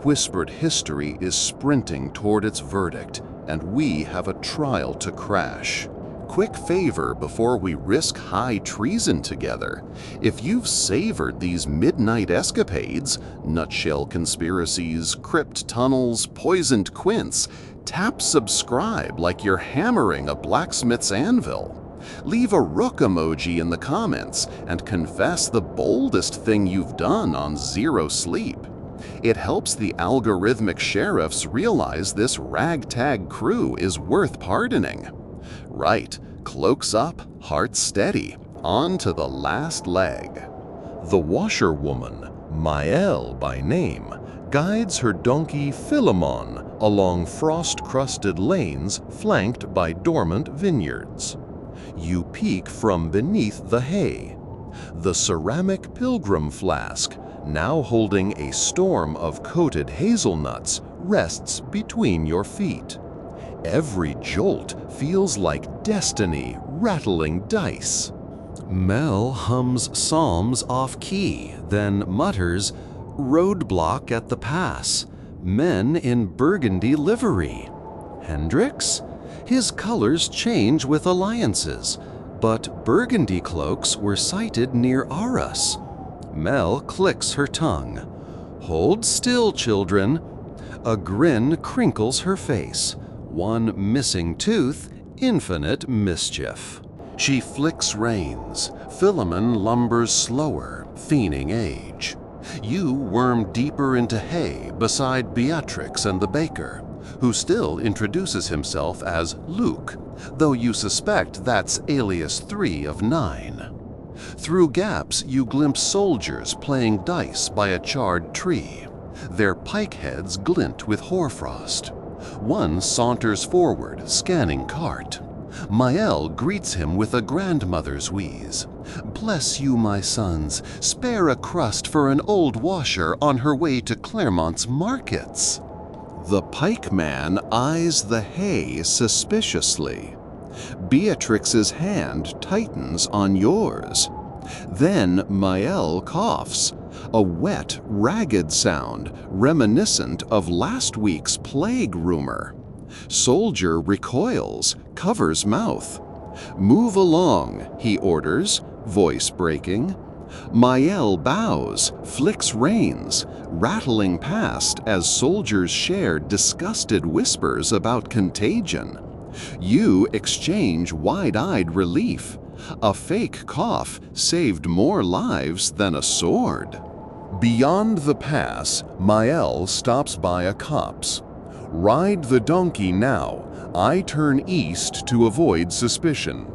Whispered history is sprinting toward its verdict, and we have a trial to crash. Quick favor before we risk high treason together. If you've savored these midnight escapades, nutshell conspiracies, crypt tunnels, poisoned quince, tap subscribe like you're hammering a blacksmith's anvil. Leave a rook emoji in the comments and confess the boldest thing you've done on zero sleep. It helps the algorithmic sheriffs realize this ragtag crew is worth pardoning. Right, cloaks up, hearts steady, on to the last leg. The washerwoman, Maëlle by name, guides her donkey Philemon along frost-crusted lanes flanked by dormant vineyards. You peek from beneath the hay. The ceramic pilgrim flask, now holding a storm of coated hazelnuts, rests between your feet. Every jolt feels like destiny rattling dice. Mel hums psalms off-key, then mutters, "Roadblock at the pass. Men in burgundy livery." Hendricks? His colors change with alliances, but burgundy cloaks were sighted near Arras. Mel clicks her tongue. "Hold still, children." A grin crinkles her face. One missing tooth, infinite mischief. She flicks reins. Philemon lumbers slower, fiending age. You worm deeper into hay beside Beatrix and the baker, who still introduces himself as Luke, though you suspect that's alias 3 of 9. Through gaps you glimpse soldiers playing dice by a charred tree. Their pike heads glint with hoarfrost. One saunters forward, scanning cart. Maëlle greets him with a grandmother's wheeze. Bless you, my sons, spare a crust for an old washer on her way to Clermont's markets. The pikeman eyes the hay suspiciously. Beatrix's hand tightens on yours. Then Mael coughs, a wet, ragged sound reminiscent of last week's plague rumor. Soldier recoils, covers mouth. Move along, he orders, voice breaking. Mael bows, flicks reins, rattling past as soldiers share disgusted whispers about contagion. You exchange wide-eyed relief. A fake cough saved more lives than a sword. Beyond the pass, Mael stops by a copse. Ride the donkey now. I turn east to avoid suspicion.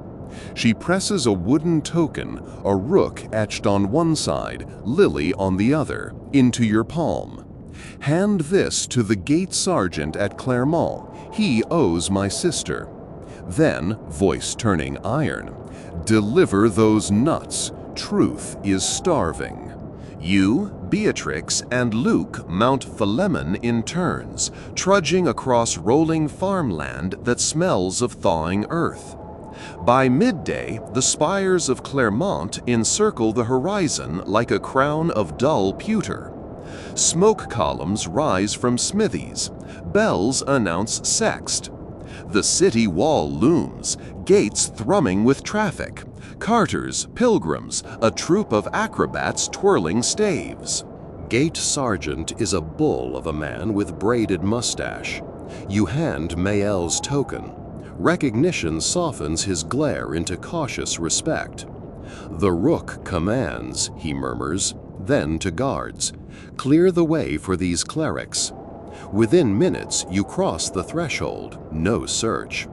She presses a wooden token, a rook etched on one side, lily on the other, into your palm. Hand this to the gate sergeant at Clermont. He owes my sister. Then, voice turning iron, deliver those nuts. Truth is starving. You, Beatrix, and Luke mount Philemon in turns, trudging across rolling farmland that smells of thawing earth. By midday, the spires of Clermont encircle the horizon like a crown of dull pewter. Smoke columns rise from smithies. Bells announce sext. The city wall looms, gates thrumming with traffic. Carters, pilgrims, a troop of acrobats twirling staves. Gate sergeant is a bull of a man with braided mustache. You hand Mael's token. Recognition softens his glare into cautious respect. The rook commands, he murmurs, then to guards. Clear the way for these clerics. Within minutes, you cross the threshold. No search.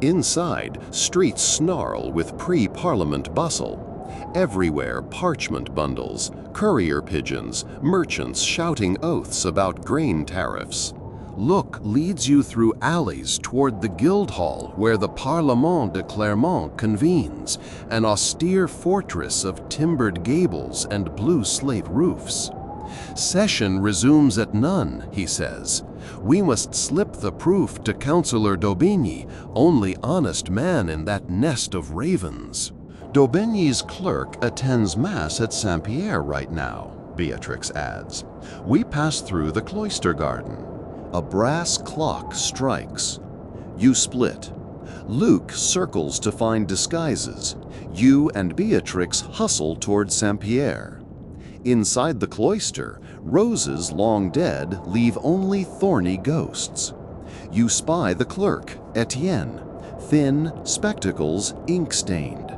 Inside, streets snarl with pre-parliament bustle. Everywhere parchment bundles, courier pigeons, merchants shouting oaths about grain tariffs. Look leads you through alleys toward the Guildhall where the Parlement de Clermont convenes, an austere fortress of timbered gables and blue slate roofs. Session resumes at none, he says. We must slip the proof to Councillor d'Aubigny, only honest man in that nest of ravens. D'Aubigny's clerk attends Mass at Saint-Pierre right now, Beatrix adds. We pass through the cloister garden. A brass clock strikes. You split. Luke circles to find disguises. You and Beatrix hustle toward Saint-Pierre. Inside the cloister, roses long dead leave only thorny ghosts. You spy the clerk, Etienne, thin, spectacles ink-stained.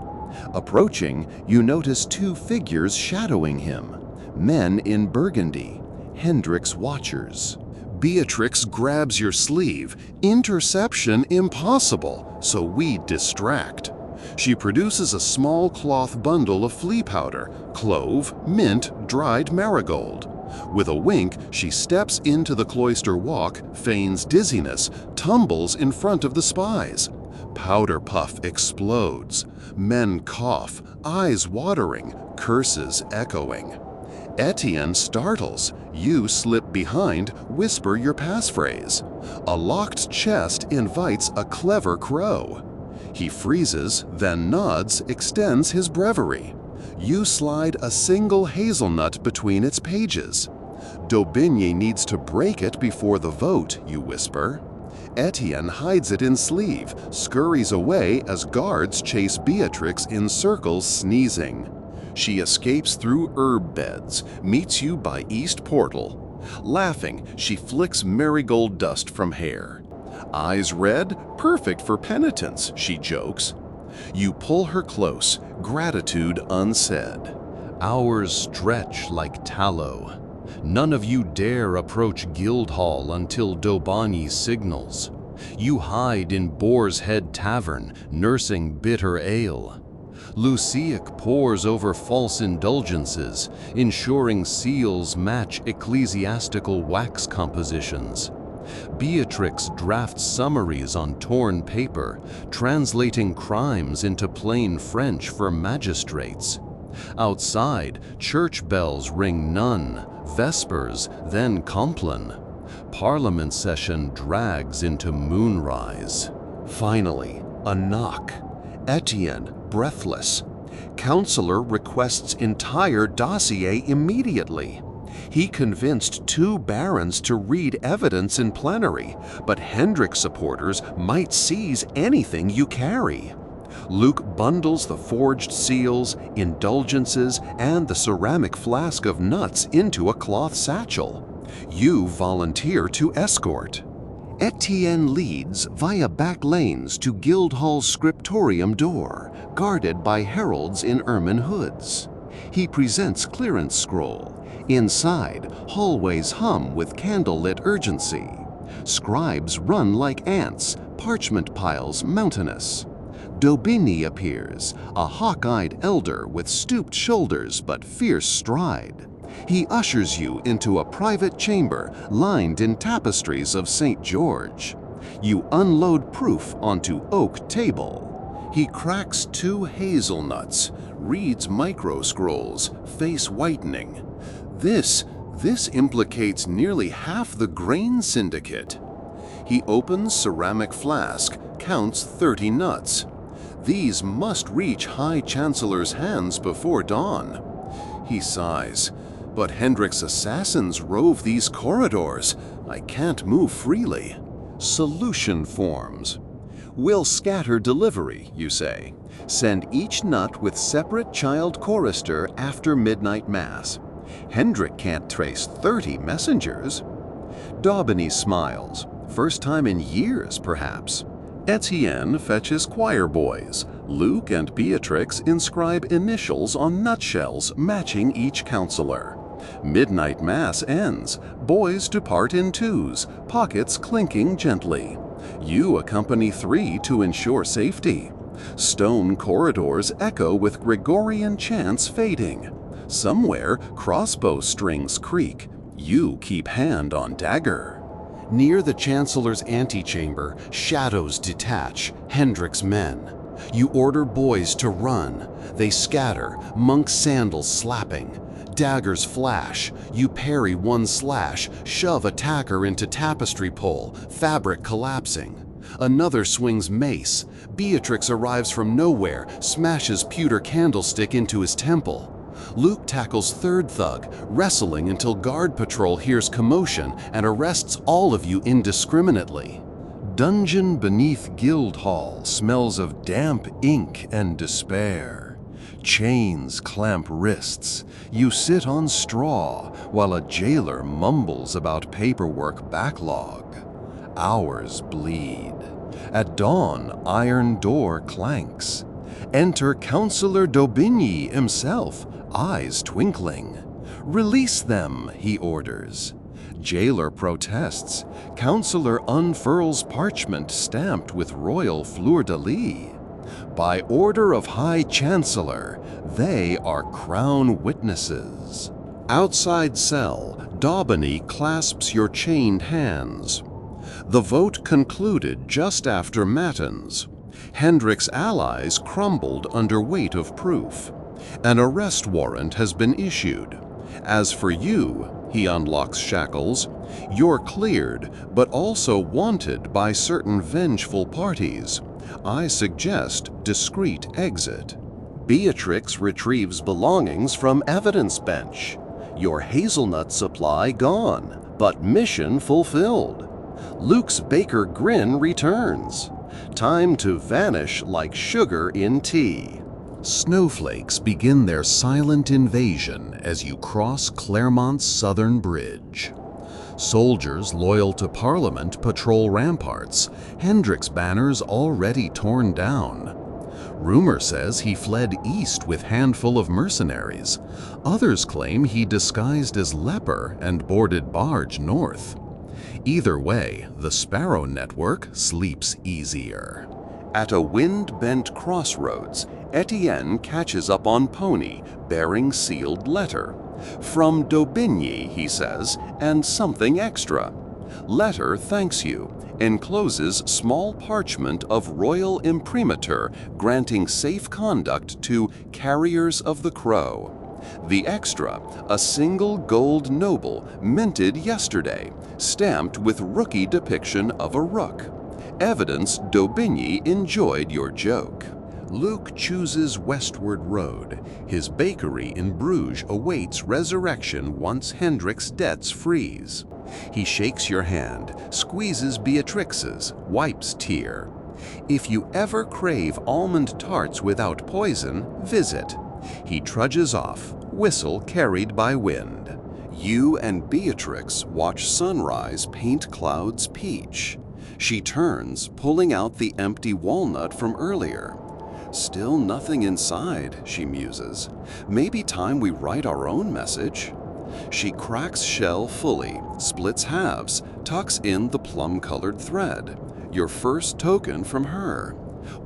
Approaching, you notice two figures shadowing him, men in burgundy, Hendrick's watchers. Beatrix grabs your sleeve. Interception impossible, so we distract. She produces a small cloth bundle of flea powder, clove, mint, dried marigold. With a wink, she steps into the cloister walk, feigns dizziness, tumbles in front of the spies. Powder puff explodes. Men cough, eyes watering, curses echoing. Etienne startles. You slip behind, whisper your passphrase. A locked chest invites a clever crow. He freezes, then nods, extends his breviary. You slide a single hazelnut between its pages. D'Aubigny needs to break it before the vote, you whisper. Etienne hides it in sleeve, scurries away as guards chase Beatrix in circles, sneezing. She escapes through herb beds, meets you by East Portal. Laughing, she flicks marigold dust from hair. Eyes red, perfect for penitence, she jokes. You pull her close, gratitude unsaid. Hours stretch like tallow. None of you dare approach Guildhall until d'Aubigny signals. You hide in Boar's Head Tavern, nursing bitter ale. Luciac pores over false indulgences, ensuring seals match ecclesiastical wax compositions. Beatrix drafts summaries on torn paper, translating crimes into plain French for magistrates. Outside, church bells ring none, vespers, then compline. Parliament session drags into moonrise. Finally, a knock. Etienne, breathless. Counselor requests entire dossier immediately. He convinced 2 barons to read evidence in plenary, but Hendrik supporters might seize anything you carry. Luke bundles the forged seals, indulgences, and the ceramic flask of nuts into a cloth satchel. You volunteer to escort. Etienne leads via back lanes to Guildhall's scriptorium door, guarded by heralds in ermine hoods. He presents clearance scroll. Inside, hallways hum with candlelit urgency. Scribes run like ants, parchment piles mountainous. Daubigny appears, a hawk-eyed elder with stooped shoulders but fierce stride. He ushers you into a private chamber lined in tapestries of St. George. You unload proof onto oak table. He cracks 2 hazelnuts, reads micro-scrolls, face whitening. This implicates nearly half the grain syndicate. He opens ceramic flask, counts 30 nuts. These must reach High Chancellor's hands before dawn. He sighs. But Hendrik's assassins rove these corridors. I can't move freely. Solution forms. We'll scatter delivery, you say. Send each nut with separate child chorister after midnight mass. Hendrik can't trace 30 messengers. Daubigny smiles. First time in years, perhaps. Etienne fetches choir boys. Luke and Beatrix inscribe initials on nutshells matching each counselor. Midnight mass ends. Boys depart in 2s, pockets clinking gently. You accompany 3 to ensure safety. Stone corridors echo with Gregorian chants fading. Somewhere, crossbow strings creak. You keep hand on dagger. Near the Chancellor's antechamber, shadows detach, Hendrik's men. You order boys to run. They scatter, monk's sandals slapping. Daggers flash. You parry one slash, shove attacker into tapestry pole, fabric collapsing. Another swings mace. Beatrix arrives from nowhere, smashes pewter candlestick into his temple. Luke tackles 3rd thug, wrestling until guard patrol hears commotion and arrests all of you indiscriminately. Dungeon beneath Guildhall smells of damp ink and despair. Chains clamp wrists. You sit on straw while a jailer mumbles about paperwork backlog. Hours bleed. At dawn, iron door clanks. Enter Counselor Daubigny himself, eyes twinkling. Release them, he orders. Jailer protests. Counselor unfurls parchment stamped with royal fleur-de-lis. By order of High Chancellor, they are crown witnesses. Outside cell, Daubigny clasps your chained hands. The vote concluded just after matins. Hendrik's allies crumbled under weight of proof. An arrest warrant has been issued. As for you, he unlocks shackles, you're cleared, but also wanted by certain vengeful parties. I suggest discreet exit. Beatrix retrieves belongings from evidence bench. Your hazelnut supply gone, but mission fulfilled. Luke's baker grin returns. Time to vanish like sugar in tea. Snowflakes begin their silent invasion as you cross Claremont's southern bridge. Soldiers loyal to Parliament patrol ramparts, Hendrik's banners already torn down. Rumor says he fled east with handful of mercenaries. Others claim he disguised as leper and boarded barge north. Either way, the Sparrow Network sleeps easier. At a wind-bent crossroads, Etienne catches up on pony, bearing sealed letter. From Daubigny, he says, and something extra. Letter thanks you. Encloses small parchment of royal imprimatur granting safe conduct to carriers of the crow. The extra, a single gold noble minted yesterday, stamped with rookie depiction of a rook. Evidence Daubigny enjoyed your joke. Luke chooses westward road. His bakery in Bruges awaits resurrection once Hendrik's debts freeze. He shakes your hand, squeezes Beatrix's, wipes tear. If you ever crave almond tarts without poison, visit. He trudges off, whistle carried by wind. You and Beatrix watch sunrise paint clouds peach. She turns, pulling out the empty walnut from earlier. Still nothing inside, she muses. Maybe time we write our own message. She cracks shell fully, splits halves, tucks in the plum-colored thread. Your first token from her.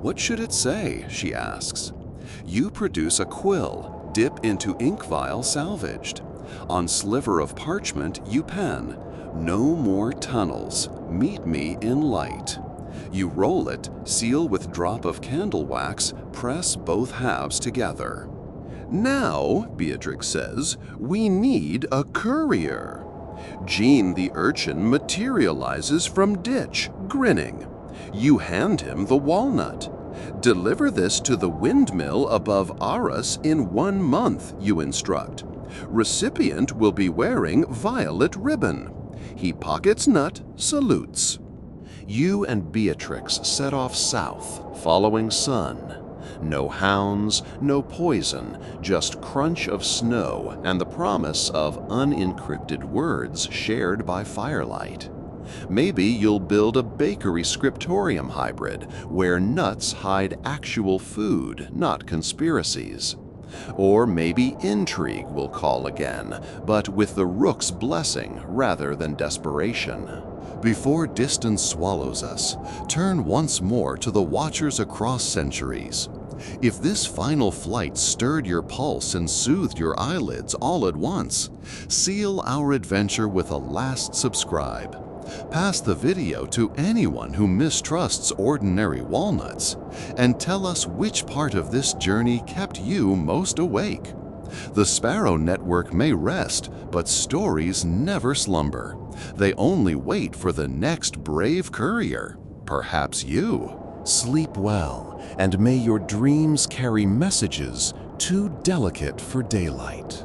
What should it say, she asks. You produce a quill, dip into ink vial salvaged. On sliver of parchment you pen, no more tunnels, meet me in light. You roll it, seal with drop of candle wax, press both halves together. Now, Beatrix says, we need a courier. Jean the urchin materializes from ditch, grinning. You hand him the walnut. Deliver this to the windmill above Arras in 1 month, you instruct. Recipient will be wearing violet ribbon. He pockets nut, salutes. You and Beatrix set off south, following sun. No hounds, no poison, just crunch of snow and the promise of unencrypted words shared by firelight. Maybe you'll build a bakery scriptorium hybrid where nuts hide actual food, not conspiracies. Or maybe intrigue will call again, but with the rook's blessing rather than desperation. Before distance swallows us, turn once more to the watchers across centuries. If this final flight stirred your pulse and soothed your eyelids all at once, seal our adventure with a last subscribe. Pass the video to anyone who mistrusts ordinary walnuts, and tell us which part of this journey kept you most awake. The Sparrow Network may rest, but stories never slumber. They only wait for the next brave courier, perhaps you. Sleep well, and may your dreams carry messages too delicate for daylight.